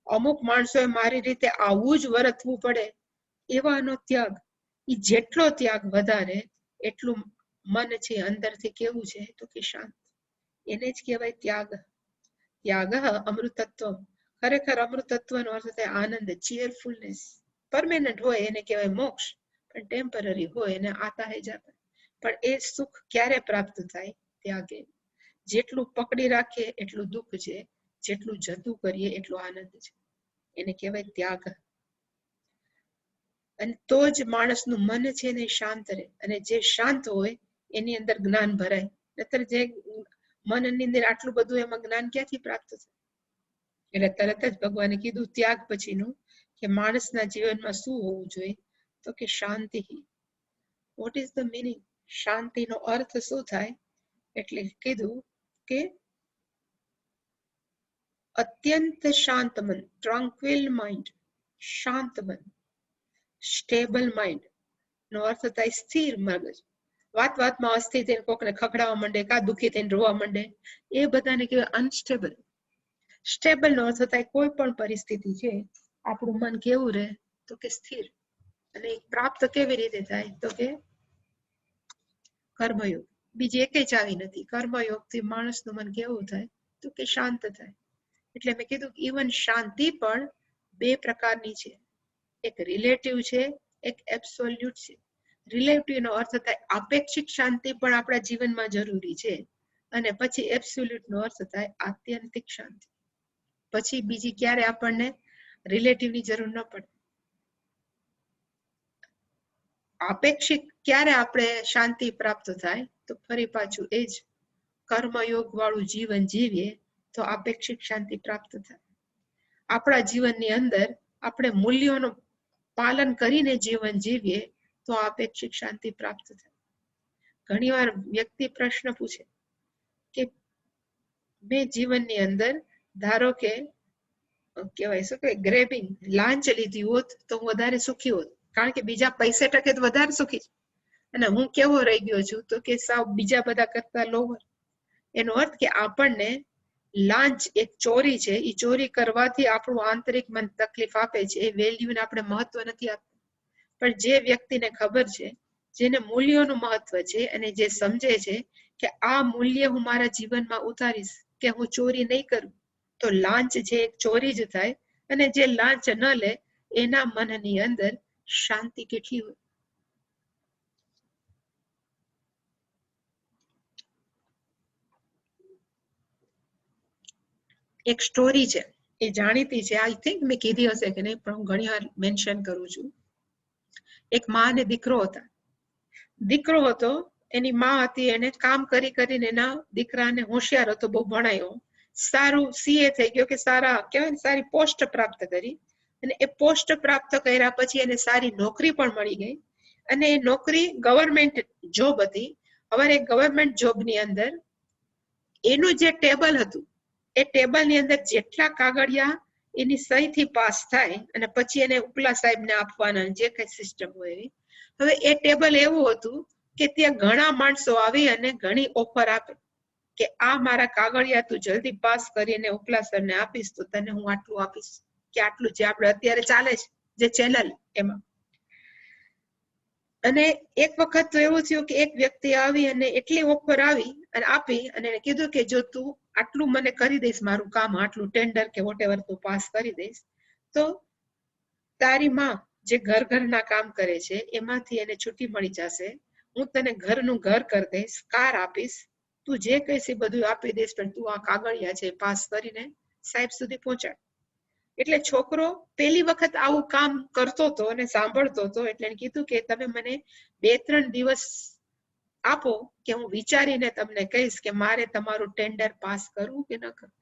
અમુક માણસોએ મારી રીતે આવું જ વર્તવું પડે એવાનો ત્યાગ. એ જેટલો ત્યાગ વધારે એટલું મન છે અંદરથી કેવું છે તો કે શાંત. એને જ કહેવાય ત્યાગ. ત્યાગ અમૃતત્વ. ખરેખર અમૃતત્વનો અર્થ થાય આનંદ, ચીયરફુલનેસ. પરમેનન્ટ હોય એને કહેવાય મોક્ષ, પણ ટેમ્પરરી હોય એને આતા હે જાતા. પણ એ સુખ ક્યારે પ્રાપ્ત થાય? ત્યાગે. જેટલું પકડી રાખીએ એટલું દુઃખ છે, જેટલું જતું કરીએ એટલું આનંદ છે. એને કહેવાય ત્યાગ. અને તો જ માણસનું મન છે ને શાંત રહે. અને જે શાંત હોય એની અંદર જ્ઞાન ભરાય. નહીતર જે મનની અંદર આટલું બધું એમાં જ્ઞાન ક્યાંથી પ્રાપ્ત થાય? એટલે તરત જ ભગવાને કીધું ત્યાગ પછીનું કે માણસના જીવનમાં શું હોવું જોઈએ તો કે શાંતિ. What is the meaning? શાંતિનો અર્થ શું થાય? એટલે કીધું કે અત્યંત શાંત મન, ટ્રાન્ક્વિલ માઇન્ડ. શાંત મન, સ્ટેબલ માઇન્ડ નો અર્થ થાય સ્થિર મગજ. વાત વાતમાં અસ્થિર થઈને કોકને ખખડાવવા માંડે, કા દુઃખી થઈને રોવા માંડે, એ બધાને કહેવાય અનસ્ટેબલ. સ્ટેબલ નો અર્થ થાય કોઈ પણ પરિસ્થિતિ છે આપણું મન કેવું રહે તો કે સ્થિર. અને પ્રાપ્ત કેવી રીતે થાય તો કે કર્મયોગ. બીજી એકે ચાવી નથી. કર્મયોગથી માણસનું મન કેવું થાય તો કે શાંત થાય. એટલે મેં કીધું ઇવન શાંતિ પણ બે પ્રકારની છે. એક રિલેટિવ છે, એક એબ્સોલ્યુટ છે. રિલેટિવ નો અર્થ થાય આપેક્ષિક શાંતિ પણ આપણા જીવનમાં જરૂરી છે. અને પછી એબ્સોલ્યુટ નો અર્થ થાય આત્યંતિક શાંતિ. પછી બીજી ક્યારે આપણને રિલેટિવની જરૂર ન પડે. આપેક્ષિક ક્યારે આપણે શાંતિ પ્રાપ્ત થાય તો ફરી પાછું એ જ કર્મયોગ વાળું જીવન જીવીએ તો આપેક્ષિક શાંતિ પ્રાપ્ત થાય. આપણા જીવનની અંદર આપણે મૂલ્યોનું પાલન કરીને જીવન જીવીએ તો આપેક્ષિક શાંતિ પ્રાપ્ત થાય. ઘણીવાર વ્યક્તિ પ્રશ્ન પૂછે કે મેં જીવનની અંદર ધારો કે કહેવાય શું કે ગ્રેબિંગ, લાંચ લીધી હોત તો હું વધારે સુખી હોત, કારણ કે બીજા પૈસે ટકે તો વધારે સુખી છે. અને હું કેવો રહી ગયો છું તો કે સાવ બીજા બધા કરતા લોવર. એનો અર્થ કે આપણને લાંચ એક ચોરી છે, એ ચોરી કરવાથી આપણું આંતરિક મન તકલીફ આપે છે. એ વેલ્યુને આપણે મહત્વ નથી આપતા. પણ જે વ્યક્તિને ખબર છે, જેને મૂલ્યોનું મહત્વ છે અને જે સમજે છે કે આ મૂલ્ય હું મારા જીવનમાં ઉતારીશ, કે હું ચોરી નહીં કરું, તો લાંચ જે એક ચોરી જ થાય. અને જે લાંચ ન લે એના મનની અંદર શાંતિ કેટલી હોય. એક સ્ટોરી છે, એ જાણીતી છે, આઈ થિંક મેં કીધી હશે કે નહીં, પણ હું ઘણી વાર મેન્શન કરું છું. એક માં અને દીકરો હતા. દીકરો હતો, એની માં હતી, એને કામ કરી કરીને એના દીકરાને હોશિયાર હતો, બહુ ભણાયો, સારું સીએ થઈ ગયો, કે સારા કહેવાય સારી પોસ્ટ પ્રાપ્ત કરી. અને એ પોસ્ટ પ્રાપ્ત કર્યા પછી એને સારી નોકરી પણ મળી ગઈ. અને એ નોકરી ગવર્મેન્ટ જોબ હતી. હવે એ ગવર્મેન્ટ જોબની અંદર એનું જે ટેબલ હતું, એ ટેબલની અંદર જેટલા કાગળિયા એની સહીથી પાસ થાય અને પછી એને ઉપલા સાહેબને આપવાના, જે કઈ સિસ્ટમ હોય એવી. હવે એ ટેબલ એવું હતું કે ત્યાં ઘણા માણસો આવી અને ઘણી ઓફર આપે કે આ મારા કાગળિયા તું જલ્દી પાસ કરીને ઉપલા સરને આપીશ તો તને હું આટલું આપીશ, કે આટલું જે આપણે અત્યારે ચાલે છે જે ચેનલ એમાં. અને એક વખત તો એવું થયું કે એક વ્યક્તિ આવી અને એટલી ઓફર આવી અને આપી અને એને કીધું કે જો તું આટલું મને કરી દઈશ, મારું કામ આટલું ટેન્ડર કે વોટેવર તું પાસ કરી દઈશ, તો તારી માં જે ઘરના કામ કરે છે એમાંથી એને છૂટી મળી જશે. હું તને ઘરનું ઘર કરી દઈશ, કાર આપીશ, તું જે કહીશ એ બધું આપી દઈશ, પણ તું આ કાગળિયા છે પાસ કરીને સાહેબ સુધી પહોંચાડ. એટલે છોકરો પહેલી વખત આવું કામ કરતો હતો અને સાંભળતો હતો. એટલે એને કીધું કે તમે મને 2-3 દિવસ આપો કે હું વિચારીને તમને કહીશ કે મારે તમારું ટેન્ડર પાસ કરવું કે ન કરવું.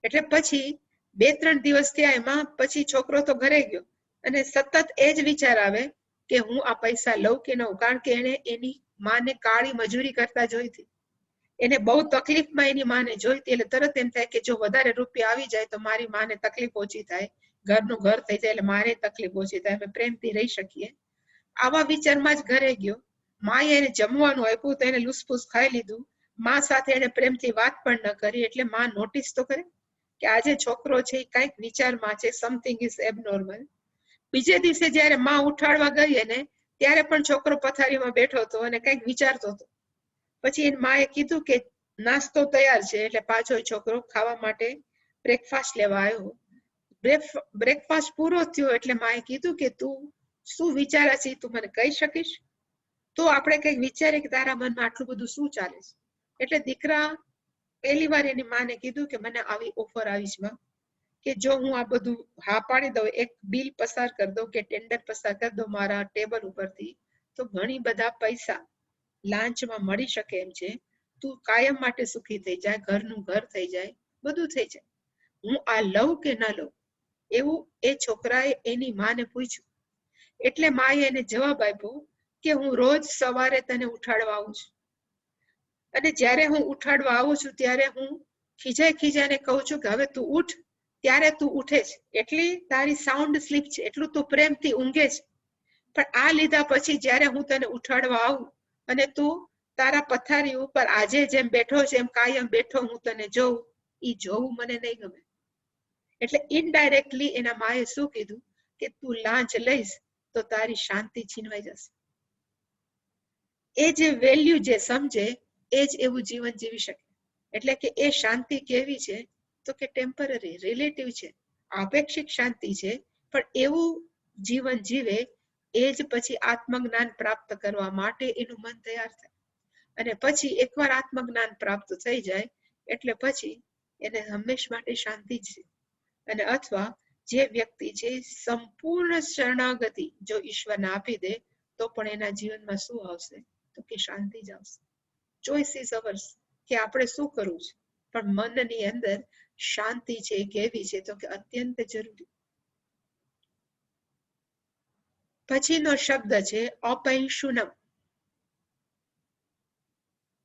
એટલે પછી 2-3 દિવસ થયા એમાં પછી છોકરો તો ઘરે ગયો અને સતત એ જ વિચાર આવે કે હું આ પૈસા લઉં કે ન લઉં, કારણ કે એને એની માને કાળી મજૂરી કરતા જોઈતી, એને બહુ તકલીફમાં એની માને જોઈતી, એટલે તરત એમ થાય કે જો વધારે રૂપિયા આવી જાય તો મારી માને તકલીફ ઓછી થાય, ઘરનું ઘર થઈ જાય એટલે મારે તકલીફ ઓછી થાય, અમે પ્રેમથી રહી શકીએ. આવા વિચારમાં જ ઘરે ગયો. માએ એને જમવાનું આપ્યું તો એને લૂસફૂસ ખાઈ લીધું. મા સાથે એને પ્રેમથી વાત પણ ન કરી, એટલે મા નોટિસ તો કરે કે આજે છોકરો છે એ કંઈક વિચારમાં છે, સમથિંગ ઇઝ એબનોર્મલ. બીજે દિવસે જ્યારે મા ઉઠાડવા ગઈ એને ત્યારે પણ છોકરો પથારીમાં બેઠો હતો અને કંઈક વિચારતો હતો. પછી એની માએ કીધું કે નાસ્તો તૈયાર છે, એટલે પાછો છોકરો ખાવા માટે બ્રેકફાસ્ટ લેવા આવ્યો. બ્રેકફાસ્ટ પૂરો થયો એટલે માએ કીધું કે તું શું વિચારે છે તું મને કહી શકીશ? તો આપણે કંઈક વિચારીએ કે તારા મનમાં આટલું બધું શું ચાલે છે. એટલે દીકરા પહેલી વાર એની માને કીધું કે મને આવી ઓફર આવી છે કે જો હું આ બધું હા પાડી દઉં, એક બિલ પસાર કરી દઉં કે ટેન્ડર પસાર કરી દઉં મારા ટેબલ ઉપરથી, તો ઘણી બધા પૈસા લાંચમાં મળી શકે એમ છે, તું કાયમ માટે સુખી થઈ જાય, ઘરનું ઘર થઈ જાય, બધું થઈ જાય. હું આ લઉં કે ન લઉં એવું એ છોકરાએ એની માને પૂછ્યું. એટલે માએ એને જવાબ આપ્યો કે હું રોજ સવારે તને ઉઠાડવા આવું છું, અને જ્યારે હું ઉઠાડવા આવું છું ત્યારે હું ખીજાઈને કહું છું કે હવે તું ઉઠ, ત્યારે તું ઉઠે છે, એટલી તારી સાઉન્ડ સ્લીપ છે, એટલું તું પ્રેમથી ઊંઘે છે. પણ આ લીધા પછી જ્યારે હું તને ઉઠાડવા આવું અને તું તારા પથારી ઉપર આજે જેમ બેઠો છે એમ કાયમ બેઠો હું તને જોઉં, એ જોવું મને નહીં ગમે. એટલે ઇનડાયરેક્ટલી એના માએ શું કીધું કે તું લાંચ લઈશ તો તારી શાંતિ છીનવાઈ જશે. એ જે વેલ્યુ જે સમજે એ જ એવું જીવન જીવી શકે. એટલે કે એ શાંતિ કેવી છે તો કે ટેમ્પરરી, રિલેટિવ છે, આપેક્ષિક શાંતિ છે, પણ એવું જીવન જીવે એ જ પછી આત્મજ્ઞાન પ્રાપ્ત કરવા માટે એનું મન તૈયાર થાય. અને પછી એકવાર આત્મજ્ઞાન પ્રાપ્ત થઈ જાય એટલે પછી એને હંમેશ માટે શાંતિ જ છે. અને અથવા જે વ્યક્તિ છે સંપૂર્ણ શરણાગતિ જો ઈશ્વરને આપી દે તો પણ એના જીવનમાં શું આવશે તો કે શાંતિ જ આવશે. ચોઇસ ઇઝ અવર્સ કે આપણે શું કરવું છે, પણ મનની અંદર શાંતિ છે કેવી છે તો કે અત્યંત જરૂરી. પછીનો શબ્દ છે અપૈશુનમ.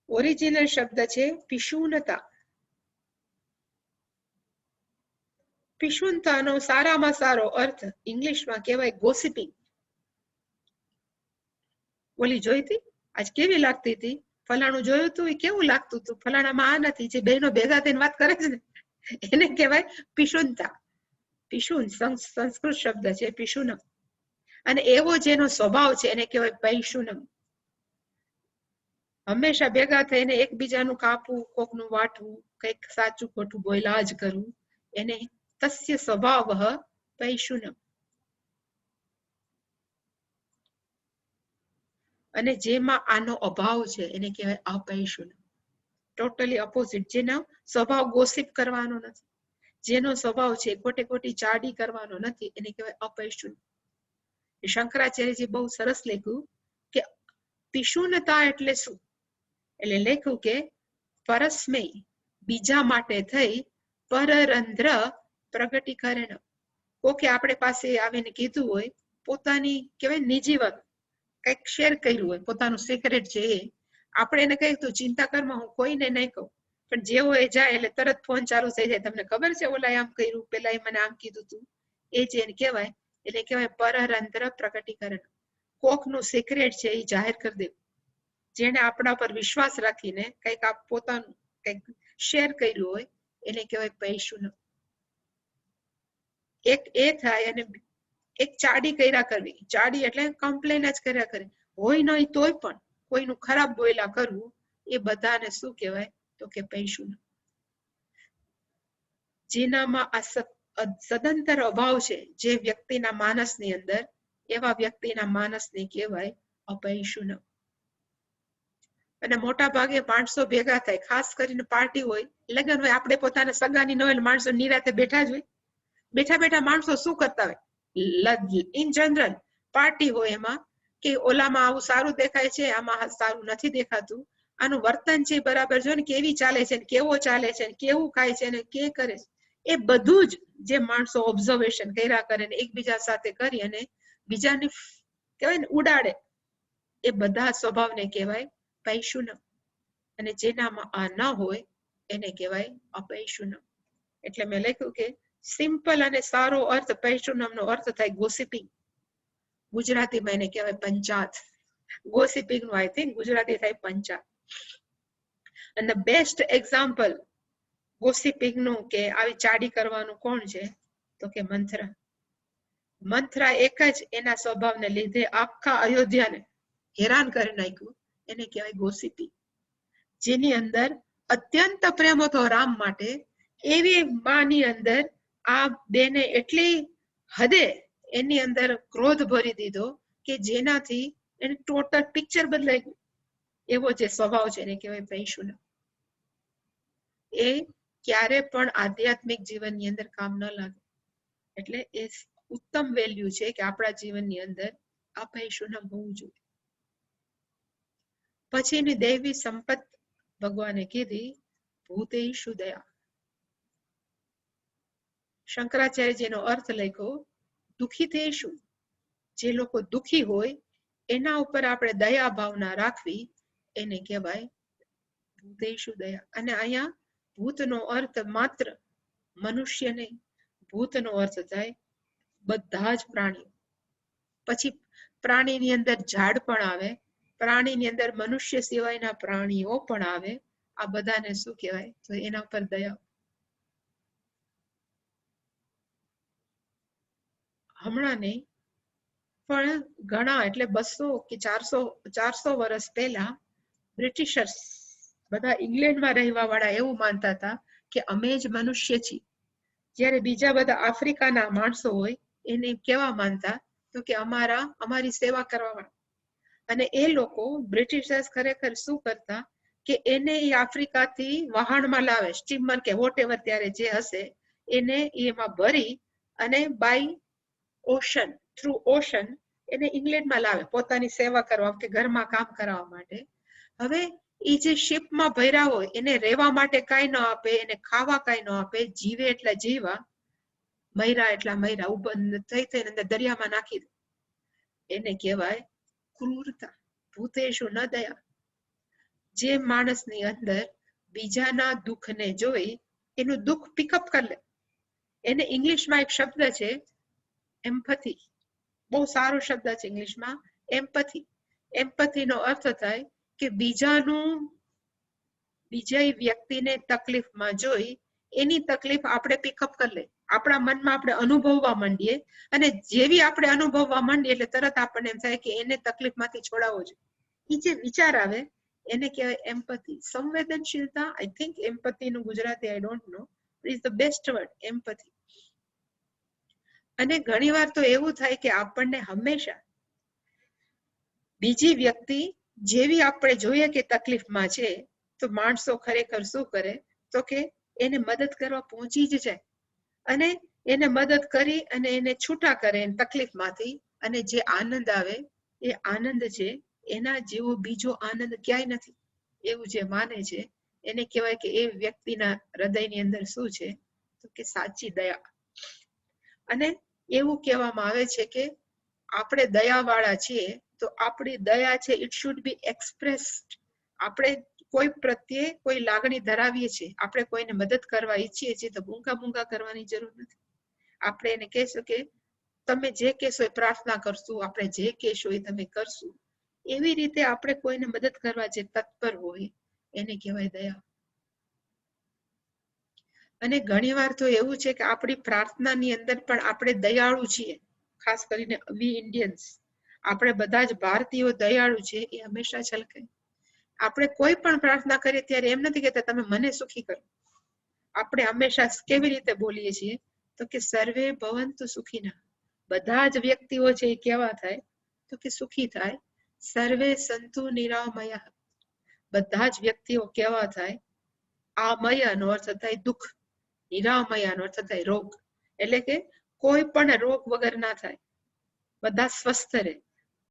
ઓરિજિનલ શબ્દ છે પિશુનતા. પિશુનતાનો સારામાં સારો અર્થ ઇંગ્લિશમાં કહેવાય ગોસિપિંગ. ઓલી જોઈતી આજ કેવી લાગતી હતી, ફલાણું જોયું હતું એ કેવું લાગતું હતું, ફલાણામાં આ નથી, જે બહેનો ભેગા થઈને વાત કરે છે ને એને કહેવાય પિશુનતા. પિશુન સંસ્કૃત શબ્દ છે પિશુનમ, અને એવો જેનો સ્વભાવ છે એને કહેવાય પૈશુનમ. હંમેશા ભેગા થઈને એકબીજાનું કાપવું, કોકનું વાટવું, કંઈક સાચું ખોટું બોલ્યા જ કરવું, એને તસ્ય સ્વભાવ પૈશુનમ. અને જેમાં આનો અભાવ છે એને કહેવાય અપૈશુનમ. ટોટલી ઓપોઝિટ, જેનો સ્વભાવ ગોસિપ કરવાનો નથી, જેનો સ્વભાવ છે ખોટે ખોટી ચાડી કરવાનો નથી, એને કહેવાય અપૈશુનમ. શંકરાચાર્યજી બહુ સરસ લખ્યું કે પિશુનતા એટલે શું? એટલે લખ્યું કે પરસ્મય, બીજા માટે થઈ, પરરંધ્ર પ્રગટીકરણ. કોકે આપણે પાસે આવીને કીધું હોય, પોતાની કહેવાય નિજી વાત કંઈક શેર કર્યું હોય, પોતાનું સિક્રેટ છે એ, આપણે એને કહીએ તું ચિંતા કરમાં હું કોઈને નહીં કહું, પણ જેવો એ જાય એટલે તરત ફોન ચાલુ થઈ જાય, તમને ખબર છે ઓલા આમ કર્યું, પેલા મને આમ કીધું તું, એ જે એને કહેવાય એટલે કહેવાય પરરંધ્ર પ્રગટીકરણ. કોકનું સિક્રેટ છે એ જાહેર કરી દેવું. જેને આપણા પર વિશ્વાસ રાખીને કંઈક પોતાનું કંઈક શેર કર્યું હોય એને કહેવાય પૈશુનમ. એક એ થાય અને એક ચાડી કર્યા કરવી. ચાડી એટલે કમ્પ્લેન જ કર્યા કરે, હોય નહીં તોય પણ કોઈનું ખરાબ બોલ્યા કરવું, એ બધાને શું કહેવાય તો કે પૈશુનમ. જેનામાં આ સદંતર અભાવ છે જે વ્યક્તિના માનસની અંદર, એવા વ્યક્તિના માનસને કહેવાય અપૈશુનમ. અને મોટા ભાગે માણસો ભેગા થાય, ખાસ કરીને પાર્ટી હોય, લગ્ન હોય, આપણે પોતાના સગાની ન હોય, માણસો નિરાતે બેઠા જ હોય. બેઠા બેઠા માણસો શું કરતા હોય, ઇન જનરલ પાર્ટી હોય એમાં કે ઓલામાં આવું સારું દેખાય છે, આમાં સારું નથી દેખાતું, આનું વર્તન છે બરાબર જો ને કેવી ચાલે છે, કેવો ચાલે છે, કેવું ખાય છે, ને કે કરે છે, એ બધું જ જે માણસો ઓબ્ઝર્વેશન કર્યા કરે ને એકબીજા સાથે કરી અને બીજાને કહેવાય ને ઉડાડે, એ બધા સ્વભાવને કહેવાય પૈશુનમ. અને જેનામાં આ ન હોય એને કહેવાય અપૈશુનમ. એટલે મેં લખ્યું કે સિમ્પલ અને સારો અર્થ પૈશુનમ નો અર્થ થાય ગોસિપિંગ. ગુજરાતીમાં એને કહેવાય પંચાત. ગોસિપિંગ નું આઈ થિંક ગુજરાતી થાય પંચાત. અને ધ બેસ્ટ એક્ઝામ્પલ ગોસિપિંગ નું કે આવી ચાડી કરવાનું કોણ છે, તો કે મંથરા. મંથરા એક જ એના સ્વભાવને લીધે આખા અયોધ્યાને હેરાન કરી નાખ્યું, એને કહેવાય ગોસિપી. જેની અંદર અત્યંત પ્રેમ હતો રામ માટે, એવી માની અંદર આ બેને એટલી હદે એની અંદર ક્રોધ ભરી દીધો કે જેનાથી એને ટોટલ પિક્ચર બદલાઈ ગયું. એવો જે સ્વભાવ છે એને કહેવાય પૈશુનમ. એ ક્યારે પણ આધ્યાત્મિક જીવનની અંદર કામ ન લાગે. એટલે એ ઉત્તમ વેલ્યુ છે કે આપણા જીવનની અંદર આ પૈશુનમ હોવું જોઈએ. પછીની દૈવી સંપત ભગવાને કીધી ભૂતેષુ દયા. શંકરાચાર્યજીનો અર્થ લખ્યો દુઃખી થઈશું. જે લોકો દુઃખી હોય એના ઉપર આપણે દયા ભાવના રાખવી, એને કહેવાય ભૂતેષુ દયા. અને અહીંયા ભૂતનો અર્થ માત્ર મનુષ્ય નહીં, ભૂતનો અર્થ થાય બધા જ પ્રાણીઓ. પછી પ્રાણીની અંદર ઝાડ પણ આવે, પ્રાણીની અંદર મનુષ્ય સિવાયના પ્રાણીઓ પણ આવે. આ બધાને શું કહેવાય, તો એના પર દયા. હમણાં નહીં પણ ઘણા એટલે 200 કે 400 વર્ષ પહેલા બ્રિટિશર્સ બધા ઇંગ્લેન્ડમાં રહેવા વાળા એવું માનતા હતા કે અમે જ મનુષ્ય છીએ, જ્યારે બીજા બધા આફ્રિકાના માણસો હોય એને કેવા માનતા, તો કે અમારી સેવા કરવા વાળા. અને એ લોકો બ્રિટિશર્સ ખરેખર શું કરતા કે એને એ આફ્રિકાથી વહાણમાં લાવે, સ્ટીમર કે વોટ એવર ત્યારે જે હશે એને એમાં ભરી અને બાય ઓશન, થ્રુ ઓશન એને ઇંગ્લેન્ડમાં લાવે પોતાની સેવા કરવા કે ઘરમાં કામ કરાવવા માટે. હવે એ જે શિપમાં ભર્યા હોય એને રહેવા માટે કાંઈ ન આપે, એને ખાવા કાંઈ ન આપે, જીવે એટલા જીવા, મયરા એટલા મયરા, થઈ થઈને અંદર દરિયામાં નાખી દે. એને કહેવાય ક્રૂરતા. ભૂતેષુ ન દયા. જે માણસની અંદર બીજાના દુઃખને જોઈ એનું દુઃખ પિકઅપ કરી લે, એને ઇંગ્લિશમાં એક શબ્દ છે એમ્પથી, બહુ સારો શબ્દ છે ઇંગ્લિશમાં એમ્પથી. એમ્પથીનો અર્થ થાય કે બીજા વ્યક્તિને તકલીફમાં જોઈ એની તકલીફ આપણે પિકઅપ કરી લે, આપણા મનમાં આપણે અનુભવવા માંડીએ, અને જેવી આપણે અનુભવવા માંડીએ એટલે તરત આપણને એમ થાય કે એને તકલીફમાંથી છોડાવવો જોઈએ. એ જે વિચાર આવે એને કહેવાય એમ્પથી, સંવેદનશીલતા. આઈ થિંક એમ્પથીનું Gujarati I don't know, is the best word empathy. અને ઘણીવાર તો એવું થાય કે આપણને હંમેશા બીજી વ્યક્તિ જેવી આપણે જોઈએ કે તકલીફમાં છે, તો માણસો ખરેખર શું કરે, તો કે એને મદદ કરવા પહોંચી જ જાય અને એને મદદ કરી અને એને છૂટા કરે તકલીફમાંથી. અને જે આનંદ આવે એ આનંદ છે એના જેવો બીજો આનંદ ક્યાંય નથી, એવું જે માને છે એને કહેવાય કે એ વ્યક્તિના હૃદયની અંદર શું છે, તો કે સાચી દયા. અને એવું કહેવામાં આવે છે કે આપણે દયાવાળા છીએ તો આપણી દયા છે ઇટ શુડ બી એક્સપ્રેસ્ડ. આપણે કોઈ પ્રત્યે કોઈ લાગણી ધરાવીએ છીએ, આપણે કોઈને મદદ કરવા ઈચ્છીએ છીએ તો બૂંગા કરવાની જરૂર નથી. આપણે એને કહેશું કે તમે જે કહેશો એ પ્રાર્થના કરશું, આપણે જે કહેશો એ તમે કરશું. એવી રીતે આપણે કોઈને મદદ કરવા જે તત્પર હોય એને કહેવાય દયા. અને ઘણીવાર તો એવું છે કે આપણી પ્રાર્થનાની અંદર પણ આપણે દયાળુ છીએ, ખાસ કરીને વી ઇન્ડિયન્સ, આપણે બધા જ ભારતીયો દયાળુ છે એ હંમેશા છલકાય. આપણે કોઈ પણ પ્રાર્થના કરીએ ત્યારે એમ નથી કહેતા તમે મને સુખી કરો. આપણે હંમેશા કેવી રીતે બોલીએ છીએ, તો કે સર્વે ભવંતુ સુખીના. બધા જ વ્યક્તિઓ છે એ કેવા થાય, તો કે સુખી થાય. સર્વે સંતુ નિરામયા. બધા જ વ્યક્તિઓ કેવા થાય, આમયાનો અર્થ થાય દુઃખ, નિરામયાનો અર્થ થાય રોગ. એટલે કે કોઈ પણ રોગ વગર ના થાય, બધા સ્વસ્થ રહે.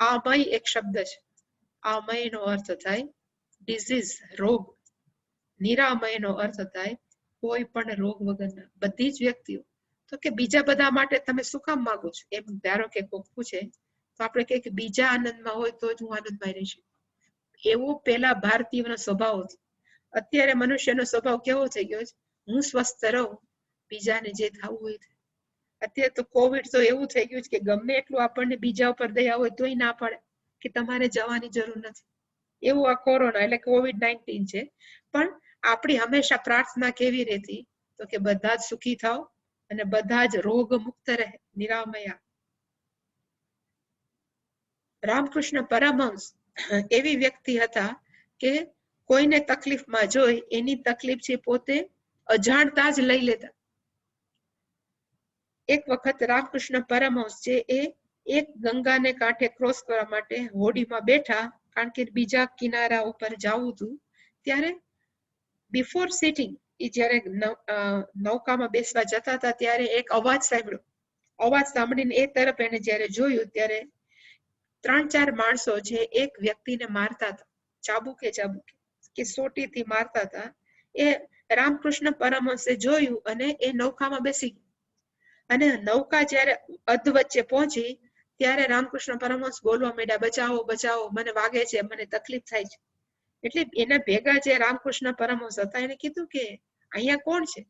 આમય એક શબ્દ છે. આમય નો અર્થ થાય ડિઝીઝ, રોગ. નિરામય નો અર્થ થાય કોઈ પણ રોગ વગરના બધી જ વ્યક્તિઓ. તો કે બીજા બધા માટે તમે શું કામ માંગો છો? એમ ધારો કે કોક પૂછે તો આપણે કહીએ કે બીજા આનંદમાં હોય તો જ હું આનંદમાં રહીશ. એવો પેલા ભારતીયનો સ્વભાવ હતો. અત્યારે મનુષ્યનો સ્વભાવ કેવો થઈ ગયો છે? હું સ્વસ્થ રહું, બીજાને જે થવું હોય. અત્યારે તો કોવિડ તો એવું થઈ ગયું છે કે ગમે એટલું આપણને બીજા ઉપર દયા હોય તોય ના પડે કે તમારે જવાની જરૂર નથી. એવું આ કોરોના એટલે COVID-19 છે. પણ આપણી હંમેશા પ્રાર્થના કેવી રહેતી? તો કે બધા જ સુખી થાવ અને બધા જ રોગ મુક્ત રહે, નિરામયા. રામકૃષ્ણ પરમહંસ એવી વ્યક્તિ હતા કે કોઈને તકલીફમાં જોઈ એની તકલીફ છે પોતે અજાણતા જ લઈ લેતા. એક વખત રામકૃષ્ણ પરમહંસ છે એ એક ગંગાને કાંઠે ક્રોસ કરવા માટે હોડીમાં બેઠા, કારણ કે બીજા કિનારા ઉપર જવું હતું. ત્યારે બિફોર સિટિંગ, એ જયારે નૌકામાં બેસવા જતા હતા ત્યારે એક અવાજ સાંભળ્યો. અવાજ સાંભળીને એ તરફ એને જયારે જોયું ત્યારે 3-4 માણસો છે એક વ્યક્તિને મારતા હતા, ચાબુકે કે સોટીથી મારતા હતા. એ રામકૃષ્ણ પરમહંસે જોયું અને એ નૌકામાં બેસી ગયા. અને નૌકા જયારે અધ વચ્ચે પહોંચી ત્યારે રામકૃષ્ણ પરમહંસ બોલવા માંડ્યા, બચાવો બચાવો, મને વાગે છે, મને તકલીફ થાય છે. એટલે એના ભેગા જે રામકૃષ્ણ પરમહંસ હતા એને કીધું કે અહીંયા કોણ છે?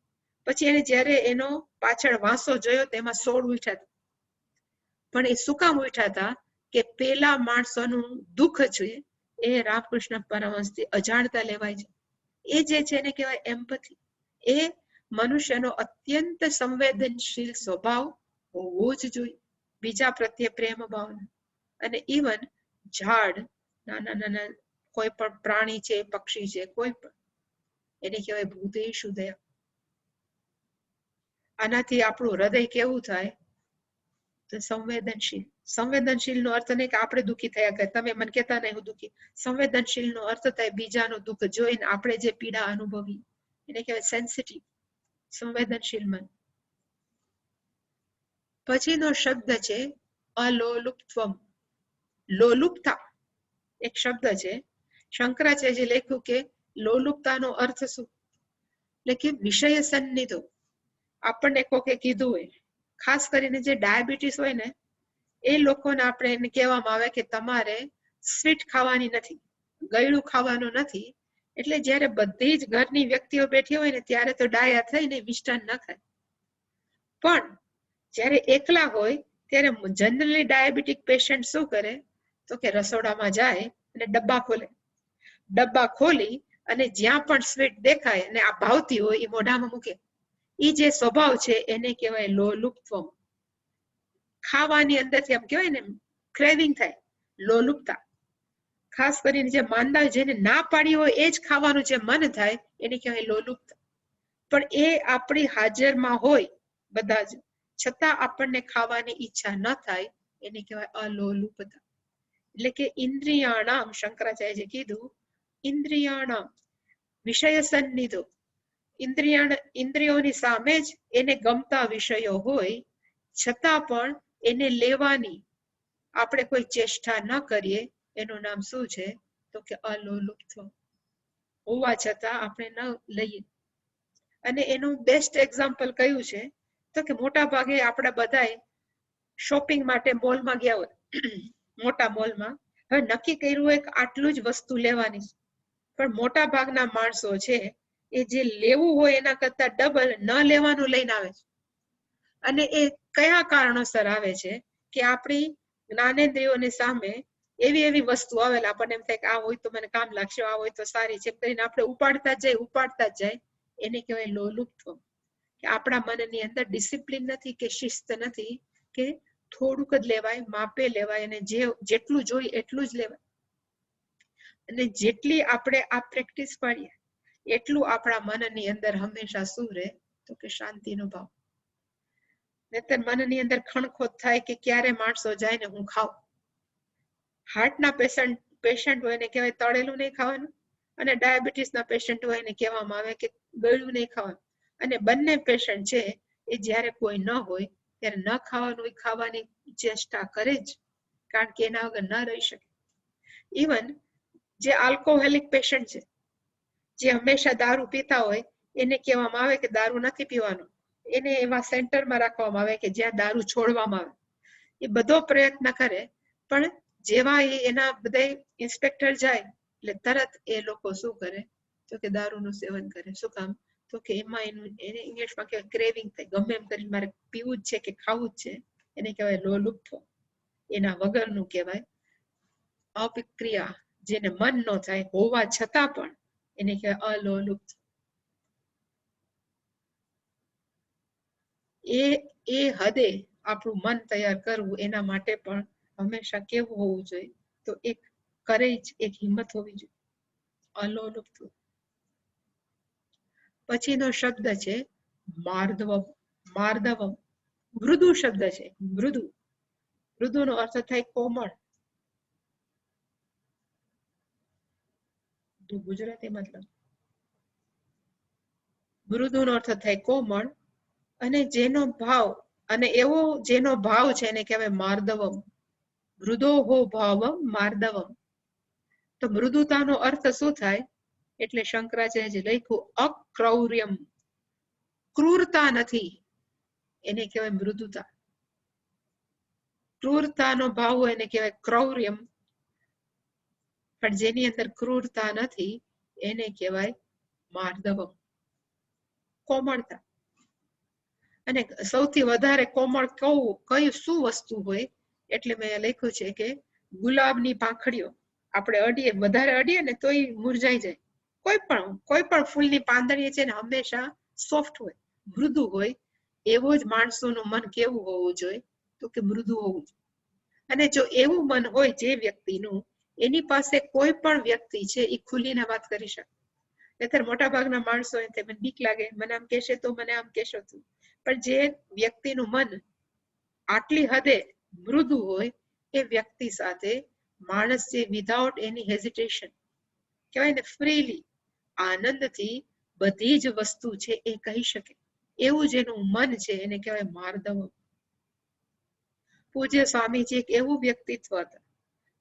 પછી એને જયારે એનો પાછળ વાંસો જોયો તેમાં 16 ઉઠ્યા હતા. પણ એ શું કામ ઉઠ્યા હતા? કે પેલા માણસોનું દુઃખ છે એ રામકૃષ્ણ પરમહંસથી અજાણતા લેવાય છે. એ જે છે એને કહેવાય એમ્પથી. એ મનુષ્યનો અત્યંત સંવેદનશીલ સ્વભાવ હોવો જ જોઈએ, બીજા પ્રત્યે પ્રેમ ભાવના. અને ઇવન ઝાડ, નાના નાના કોઈ પણ પ્રાણી છે, પક્ષી છે, કોઈ પણ, એને કહેવાય ભૂતેષુ દયા. આનાથી આપણું હૃદય કેવું થાય? તો સંવેદનશીલ. સંવેદનશીલ નો અર્થ નહીં કે આપણે દુઃખી થયા કરે, તમે મને કહેતા નહીં હું દુઃખી. સંવેદનશીલ નો અર્થ થાય બીજાનું દુઃખ જોઈને આપણે જે પીડા અનુભવી એને કહેવાય સેન્સિટિવ, સંવેદનશીલ મન. પછીનો શબ્દ છે અલોલુપ્ત્વમ, લોલુપતા એક શબ્દ છે. શંકરાચાર્ય લખ્યું કે લોલુપતાનો અર્થ શું? એટલે કે વિષય સન્નિધો. આપણને કોકે કીધું હોય, ખાસ કરીને જે ડાયાબિટીસ હોય ને એ લોકોને આપણે એને કહેવામાં આવે કે તમારે સ્વીટ ખાવાની નથી, ગળ્યું ખાવાનું નથી. એટલે જયારે બધી જ ઘરની વ્યક્તિઓ બેઠી હોય ને ત્યારે તો ડાયા થઈને મિષ્ટાન ન ખાય. પણ જયારે એકલા હોય ત્યારે જનરલી ડાયાબિટીક પેશન્ટ શું કરે? તો કે રસોડામાં જાય અને ડબ્બા ખોલે. ડબ્બા ખોલી અને જ્યાં પણ સ્વીટ દેખાય અને આ ભાવતી હોય એ મોઢામાં મૂકે. એ જે સ્વભાવ છે એને કહેવાય લોલુપ્ત્વમ. ખાવાની અંદરથી આમ કહેવાય ને ક્રેવિંગ થાય, લોલુપતા. ખાસ કરીને જે માંદા જેને ના પાડી હોય એ જ ખાવાનું જે મન થાય એને કહેવાય લોલુપતા. પણ એ આપણી હાજરમાં હોય બધા જ, છતાં આપણને ખાવાની ઈચ્છા ન થાય એને કહેવાય અલોલુપતા. એટલે કે ઇન્દ્રિયાણામ, શંકરાચાર્યએ કીધું ઇન્દ્રિયાણામ વિષય સન્નિધો. ઇન્દ્રિયોની સામે જ એને ગમતા વિષયો હોય છતાં પણ એને લેવાની આપણે કોઈ ચેષ્ટા ન કરીએ એનું નામ શું છે? તો કે અલોલુપ્ત્વમ. હોવા છતાં આપણે ન લઈએ. અને એનું બેસ્ટ એક્ઝામ્પલ કયું છે? તો કે મોટા ભાગે આપણે બધાય શોપિંગ માટે મોલમાં ગયા હોય, મોટા મોલમાં. હવે નક્કી કર્યું હોય કે આટલું જ વસ્તુ લેવાની, પણ મોટા ભાગના માણસો છે એ જે લેવું હોય એના કરતા ડબલ ન લેવાનું લઈને આવે છે. અને એ કયા કારણોસર આવે છે? કે આપણી જ્ઞાનેન્દ્રિયોની સામે એવી એવી વસ્તુ આવેલા આપણને એમ થાય કે આ હોય તો મને કામ લાગશે, આ હોય તો સારી છે કરીને આપણે ઉપાડતા જ જાય. એને કહેવાય લોલુપ્ત્વમ. કે આપણા મનની અંદર ડિસિપ્લિન નથી કે શિસ્ત નથી કે થોડુંક જ લેવાય, માપે લેવાય અને જેટલું જોઈએ એટલું જ લેવાય. અને જેટલી આપણે આ પ્રેક્ટિસ પાડીએ એટલું આપણા મનની અંદર હંમેશા શું રહે? તો કે શાંતિનો ભાવ. નહીતર મનની અંદર ખણખોટ થાય કે ક્યારે માણસો જાય ને હું ખાઉં. હાર્ટના પેશન્ટ હોય એને કહેવાય તળેલું નહીં ખાવાનું, અને ડાયાબિટીસના પેશન્ટ હોય એને કહેવામાં આવે કે ગળ્યું નહીં ખાવાનું. અને બંને પેશન્ટ છે એ જ્યારે કોઈ ન હોય ત્યારે ન ખાવાનું ખાવાની ચેષ્ટા કરે જ, કારણ કે એના વગર ન રહી શકે. ઇવન જે આલ્કોહોલિક પેશન્ટ છે, જે હંમેશા દારૂ પીતા હોય, એને કહેવામાં આવે કે દારૂ નથી પીવાનો, એને એવા સેન્ટરમાં રાખવામાં આવે કે જ્યાં દારૂ છોડવામાં આવે. એ બધો પ્રયત્ન કરે, પણ જેવા એના બધા ઇન્સ્પેક્ટર જાય એટલે તરત એ લોકો શું કરે તો કે દારૂનું સેવન કરે. શું કામ? તો કે એમાં એને ઇંગ્લિશમાં કહેવાય ક્રેવિંગ થાય, ગમે એમ કરીને મારે પીવું જ છે કે ખાવું જ છે, એને કહેવાય લોલુપ્ત. એના વગરનું કહેવાય અવિક્રિયા, જેને મન ન થાય હોવા છતાં પણ એને કહેવાય અલોલુપ્ત. એ હદે આપણું મન તૈયાર કરવું, એના માટે પણ હંમેશા કેવું હોવું જોઈએ તો એક કરેજ, એક હિંમત હોવી જોઈએ, અલોલુપ્ત. પછીનો શબ્દ છે માર્દવમ. માર્દવમ મૃદુ શબ્દ છે. મૃદુ, મૃદુનો અર્થ થાય કોમળ. ગુજરાતી મતલબ મૃદુનો અર્થ થાય કોમળ, અને જેનો ભાવ, અને એવો જેનો ભાવ છે એને કહેવાય માર્દવમ. મૃદોહો ભાવમ માર્દવમ. તો મૃદુતાનો અર્થ શું થાય? એટલે શંકરાચાર્ય લખ્યું અક્રૌર્યમ, ક્રૂરતા નથી, એને કહેવાય મૃદુતા. ક્રૂરતાનો ભાવ હોય એને કહેવાય ક્રૌર્યમ, પણ જેની અંદર ક્રૂરતા નથી એને કહેવાય માર્દવમ, કોમળતા. અને સૌથી વધારે કોમળ કયું શું વસ્તુ હોય? એટલે મેં લખ્યું છે કે ગુલાબની પાંખડીઓ આપણે અડીએ, વધારે અડીએ ને તોય મુરઝાઈ જાય. કોઈ પણ ફૂલની પાંદડી છે ને હંમેશા સોફ્ટ હોય, મૃદુ હોય. એવો જ માણસોનું મન કેવું હોવું જોઈએ તો કે મૃદુ હોવું જોઈએ. અને જો એવું મન હોય જે વ્યક્તિનું, એની પાસે કોઈ પણ વ્યક્તિ છે એ ખુલીને વાત કરી શકે. નહીંતર મોટા ભાગના માણસો મને બીક લાગે, મને આમ કહેશે તો, મને આમ કહેશો તો. પણ જે વ્યક્તિનું મન આટલી હદે મૃદુ હોય, એ વ્યક્તિ સાથે માણસ જે વિધાઉટ એની હેઝિટેશન કહેવાય ને, ફ્રીલી, આનંદથી બધી જ વસ્તુ છે એ કહી શકે, એવું જેનું મન છે એને કહેવાય માર્દવ. પૂજ્ય સ્વામીજી એક એવું વ્યક્તિત્વ હતા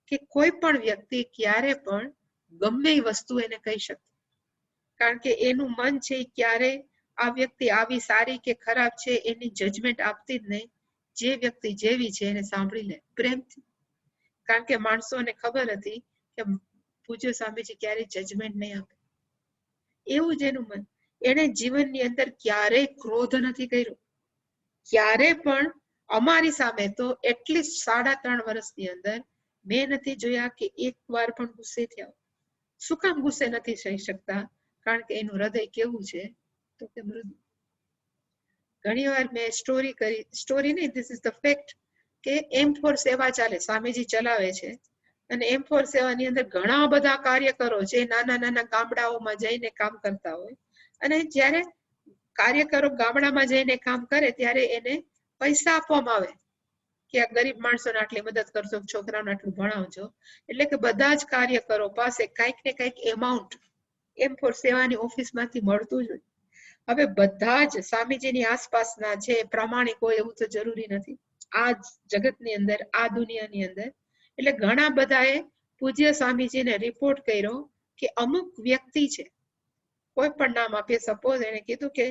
કે કોઈ પણ વ્યક્તિ ક્યારે પણ ગમે એ વસ્તુ એને કહી શકે, કારણ કે એનું મન છે ક્યારે આ વ્યક્તિ આવી સારી કે ખરાબ છે એની જજમેન્ટ આપતી જ નહીં. જે વ્યક્તિ જેવી છે એને સાંભળી લે પ્રેમથી. કારણ કે માણસોને ખબર હતી કે પૂજ્ય સ્વામીજી ક્યારેય જજમેન્ટ નહીં આપે. એવું જ એનું મન. એને જીવનની અંદર ક્યારેય ક્રોધ નથી કર્યો, ક્યારે પણ. અમારી સામે તો એટલીસ્ટ 3.5 વર્ષની અંદર મેં નથી જોયા કે એક વાર પણ ગુસ્સે થયા. શું કામ ગુસ્સે નથી થઈ શકતા? કારણ કે એનું હૃદય કેવું છે તો કે મૃદુ. ઘણી વાર મેં સ્ટોરી નહીં, ધીસ ઇઝ ધ ફેક્ટ, કે M4 સેવા ચાલે, સ્વામીજી ચલાવે છે. અને M4 સેવાની અંદર ઘણા બધા કાર્યકરો છે, નાના નાના ગામડાઓમાં જઈને કામ કરતા હોય. અને જ્યારે કાર્યકરો ગામડામાં જઈને કામ કરે ત્યારે એને પૈસા આપવામાં આવે કે આ ગરીબ માણસોને આટલી મદદ કરજો, છોકરાઓને આટલું ભણાવજો. એટલે કે બધા જ કાર્યકરો પાસે કંઈક ને કંઈક એમાઉન્ટ M4 સેવાની ઓફિસમાંથી મળતું જ હોય. હવે બધા જ સ્વામીજીની આસપાસના છે પ્રામાણિક હોય એવું તો જરૂરી નથી આ જગતની અંદર, આ દુનિયાની અંદર. એટલે ઘણા બધાએ પૂજ્ય સ્વામીજીને રિપોર્ટ કર્યો કે અમુક વ્યક્તિ છે, કોઈ પણ નામ આપીએ, સપોઝ એને કીધું કે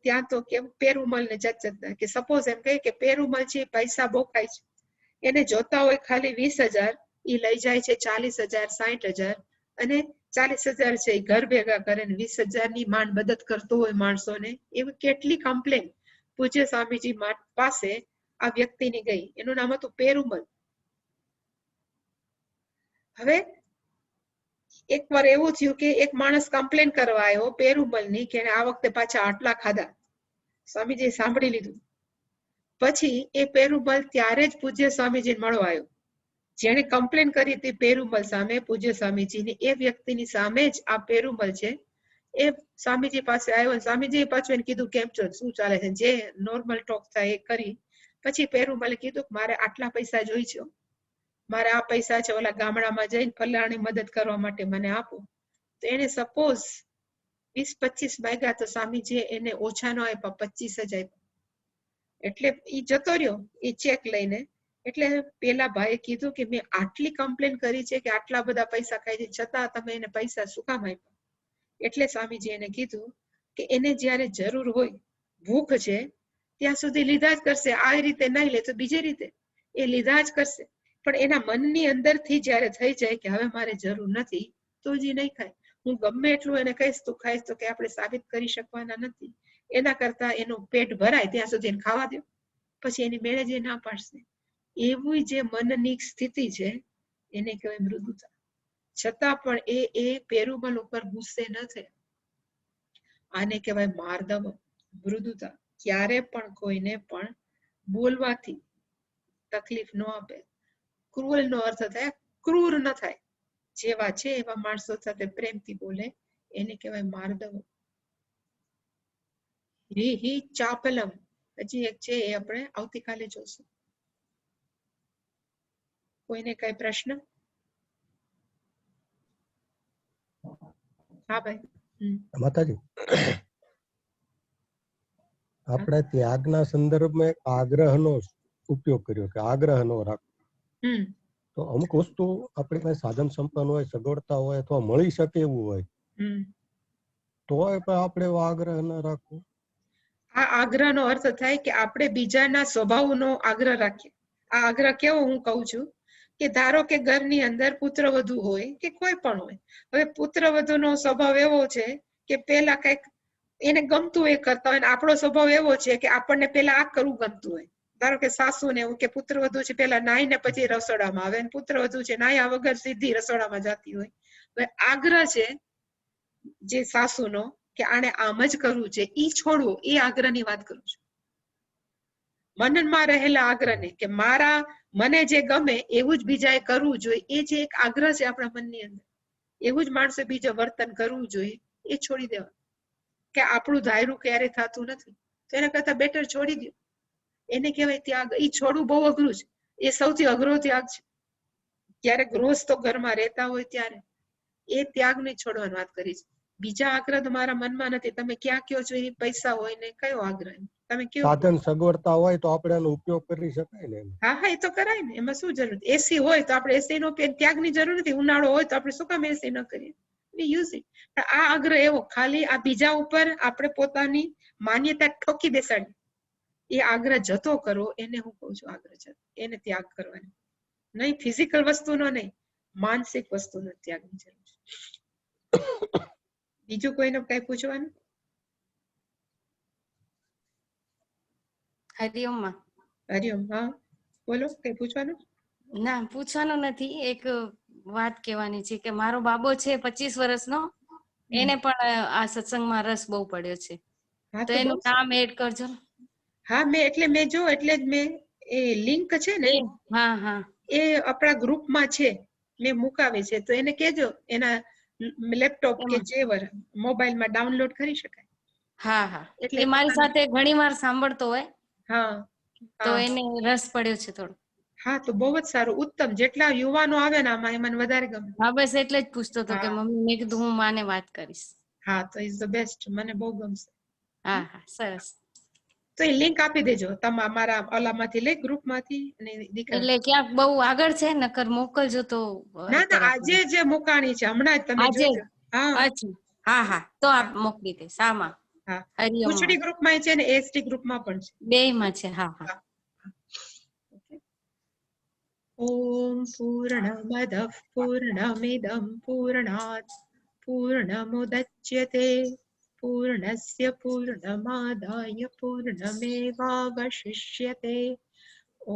ત્યાં તો કેમ પેરુમલ ને જતજતના, કે સપોઝ એમ કહે કે પેરુમલ છે પૈસા બહુ ખાય છે, એને જોતા હોય ખાલી 20,000, એ લઈ જાય છે 40,000, 60,000, અને 40,000 છે એ ઘર ભેગા કરે ને 20,000 ની માંડ મદદ કરતો હોય માણસોને. એવી કેટલી કમ્પ્લેન પૂજ્ય સ્વામીજી પાસે આ વ્યક્તિની ગઈ. એનું નામ હતું પેરુમલ. હવે એકવાર એવું થયું કે એક માણસ કમ્પ્લેન કરવા આવ્યો પેરુમલની કે આ વખતે પાછા આટલા ખાધા. સ્વામીજીએ સાંભળી લીધું. પછી એ પેરુમલ ત્યારે જ પૂજ્ય સ્વામીજીને મળવા આવ્યો. જેણે કમ્પ્લેન કરી હતી પેરુમલ સામે પૂજ્ય સ્વામીજીની, એ વ્યક્તિની સામે જ આ પેરુમલ છે એ સ્વામીજી પાસે આવ્યો. સ્વામીજીએ પાછું એને કીધું કેમ છો, શું ચાલે છે, જે નોર્મલ ટોક થાય એ કરી. પછી પેરુમલે કીધું કે મારે આટલા પૈસા જોઈ છે, મારે આ પૈસા છે ઓલા ગામડામાં જઈને ફલાણી મદદ કરવા માટે મને આપો. તો એને સપોઝ 20-25 માંગ્યા તો સ્વામીજીએ એને ઓછા ન આપ્યા, 25,000 આપ્યા. એટલે એ જતો રહ્યો એ ચેક લઈને. એટલે પેલા ભાઈએ કીધું કે મેં આટલી કમ્પ્લેન કરી છે કે આટલા બધા પૈસા ખાય છે, છતાં તમે એને પૈસા શું કામ આપ્યા? એટલે સ્વામીજી એને કીધું કે એને જ્યારે જરૂર હોય, ભૂખ છે ત્યાં સુધી લીધા જ કરશે, આ રીતે નહીં લે તો બીજી રીતે એ લીધા જ કરશે. પણ એના મનની અંદરથી જ્યારે થઈ જાય કે હવે મારે જરૂર નથી, તો જ નહીં ખાય. હું ગમે એટલું એને કહીશ તું ખાઈશ, તો કે આપણે સાબિત કરી શકવાના નથી. એના કરતા એનું પેટ ભરાય ત્યાં સુધી એને ખાવા દો, પછી એની મેળે જે ના પાડશે. એવું જે મનની સ્થિતિ છે એને કહેવાય મૃદુતા. છતાં પણ એ પેરુમલ ઉપર ગુસ્સે ન થયા. આને કહેવાય માર્દવ, મૃદુતા. ક્યારે પણ કોઈને પણ બોલવાથી તકલીફ ન આપે. ક્રૂઅલ નો અર્થ થાય ક્રૂર ન થાય, જેવા છે એવા માણસો સાથે પ્રેમથી બોલે, એને કહેવાય માર્દવ. રીહી ચાપલમ, હજી એક છે એ આપણે આવતીકાલે જોશું. કોઈને કઈ પ્રશ્ન? હા ભાઈ. માતાજી, આપણે ત્યાગના સંદર્ભમાં આગ્રહનો ઉપયોગ કર્યો કે આગ્રહ નો રાખવો. તો અમુક વસ્તુ આપણી પાસે સાધન સંપન્ન હોય, સગવડતા હોય અથવા મળી શકે એવું હોય, તો આપણે આગ્રહ ન રાખવો. આ આગ્રહનો અર્થ થાય કે આપણે બીજાના સ્વભાવનો આગ્રહ રાખીએ. આ આગ્રહ કેવો હું કહું છું કે ધારો કે ઘરની અંદર પુત્રવધુ હોય કે કોઈ પણ હોય, હવે પુત્રવધુનો સ્વભાવ એવો છે કે પેલા કઈક એને ગમતું એ કરતા હોય, આપણો સ્વભાવ એવો છે કે આપણને પેલા આ કરવું ગમતું હોય. ધારો કે સાસુ ને એવું કે પુત્રવધુ છે પેલા નાઈને પછી રસોડામાં આવે, પુત્રવધુ છે નાયા વગર સીધી રસોડામાં જતી હોય. હવે આગ્રહ છે જે સાસુનો કે આને આમ જ કરવું છે, ઈ છોડવો, એ આગ્રહની વાત કરું છું. મનમાં રહેલા આગ્રહને કે મને જે ગમે એવું જ બીજાએ કરવું જોઈએ, એ જે એક આગ્રહ છે આપણા મનની અંદર, એવું જ માણસે બીજું વર્તન કરવું જોઈએ, એ છોડી દેવા. કે આપણું ધાર્યું ક્યારે થતું નથી, તો એના કરતા બેટર છોડી દો. એને કહેવાય ત્યાગ. એ છોડવું બહુ અઘરું છે, એ સૌથી અઘરો ત્યાગ છે. ક્યારેક રોજ તો ઘરમાં રહેતા હોય ત્યારે એ ત્યાગને છોડવાની વાત કરી છે. બીજા આગ્રહ તો મારા મનમાં નથી. તમે ક્યાં કયો છો એ પૈસા હોય ને કયો આગ્રહ? તમે કયો સાધન સગવડતા હોય તો આપણે એનો ઉપયોગ કરી શકાય ને. હા હા, એ તો કરાય ને, એમાં શું જરૂર? એસી હોય તો આપણે એસી નો ત્યાગની જરૂર નથી. ઉનાળો હોય તો આપણે શું કામ એસી ન કરીએ? Use it. આ આગ્રહ એવો ખાલી આ બીજા ઉપર આપણે પોતાની માન્યતા ઠોકી બેસાડી, એ આગ્રહ જતો કરો, એને હું કહું છું આગ્રહ જતો. એને ત્યાગ કરવાનો નહીં, ફિઝિકલ વસ્તુનો નહીં, માનસિક વસ્તુનો ત્યાગની જરૂર છે. બીજું કોઈને કઈ પૂછવાનું? હરિઓમ. હરિઓમ. હા બોલો, કઈ પૂછવાનું? ના, પૂછવાનું નથી. એક વાત કહેવાની છે કે મારો બાબો છે 25 વર્ષનો, એને પણ આ સત્સંગમાં રસ બહુ પડ્યો છે, તો એનું નામ એડ કરજો. હા, મેં જો એટલે જ મેં એ લિંક છે ને, હા હા, એ આપણા ગ્રુપમાં છે, મેં મુકાવે છે, તો એને કેજો એના લેપટોપ કે જે મોબાઈલમાં ડાઉનલોડ કરી શકાય. હા હા, એ મારી સાથે ઘણી વાર સાંભળતો હોય. હા, તો એને રસ પડ્યો છે થોડો. હા, તો બહુ જ સારું, ઉત્તમ. જેટલા યુવાનો આવે ને આમાં, મને વધારે ગમે. હા, બસ એટલે જ પૂછતો હતો કે મમ્મી, મેં કીધું હું માને વાત કરીશ. હા, તો ઇઝ ધ બેસ્ટ, મને બહુ ગમશે. હા હા, સરસ. તો એ લિંક આપી દેજો તમારા ઓલામાંથી, લઈ ગ્રુપમાંથી. એટલે ક્યાંક બહુ આગળ છે, નકર મોકલજો તો. ના ના, આજે જે મુકાણી છે હમણાં જ, તમે જોજો. હા અચ્છા, હા હા, તો આપ મોકલી દઈશ. આમાં હા, હરિઓમ ખુશડી ગ્રુપમાં છે ને એસટી ગ્રુપમાં પણ છે, બેયમાં છે. હા હા. ઓમ પૂર્ણમદ પૂર્ણમિદં પૂર્ણાત પૂર્ણમુદચ્યતે પૂર્ણસ્ય પૂર્ણમાદાય પૂર્ણમેવાવશિષ્યતે.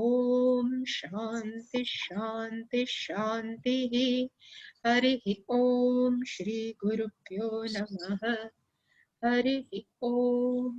ઓમ શાંતિ શાંતિ શાંતિ. હરિ ઓમ શ્રી ગુરુભ્યો નમઃ. હરિ ઓમ.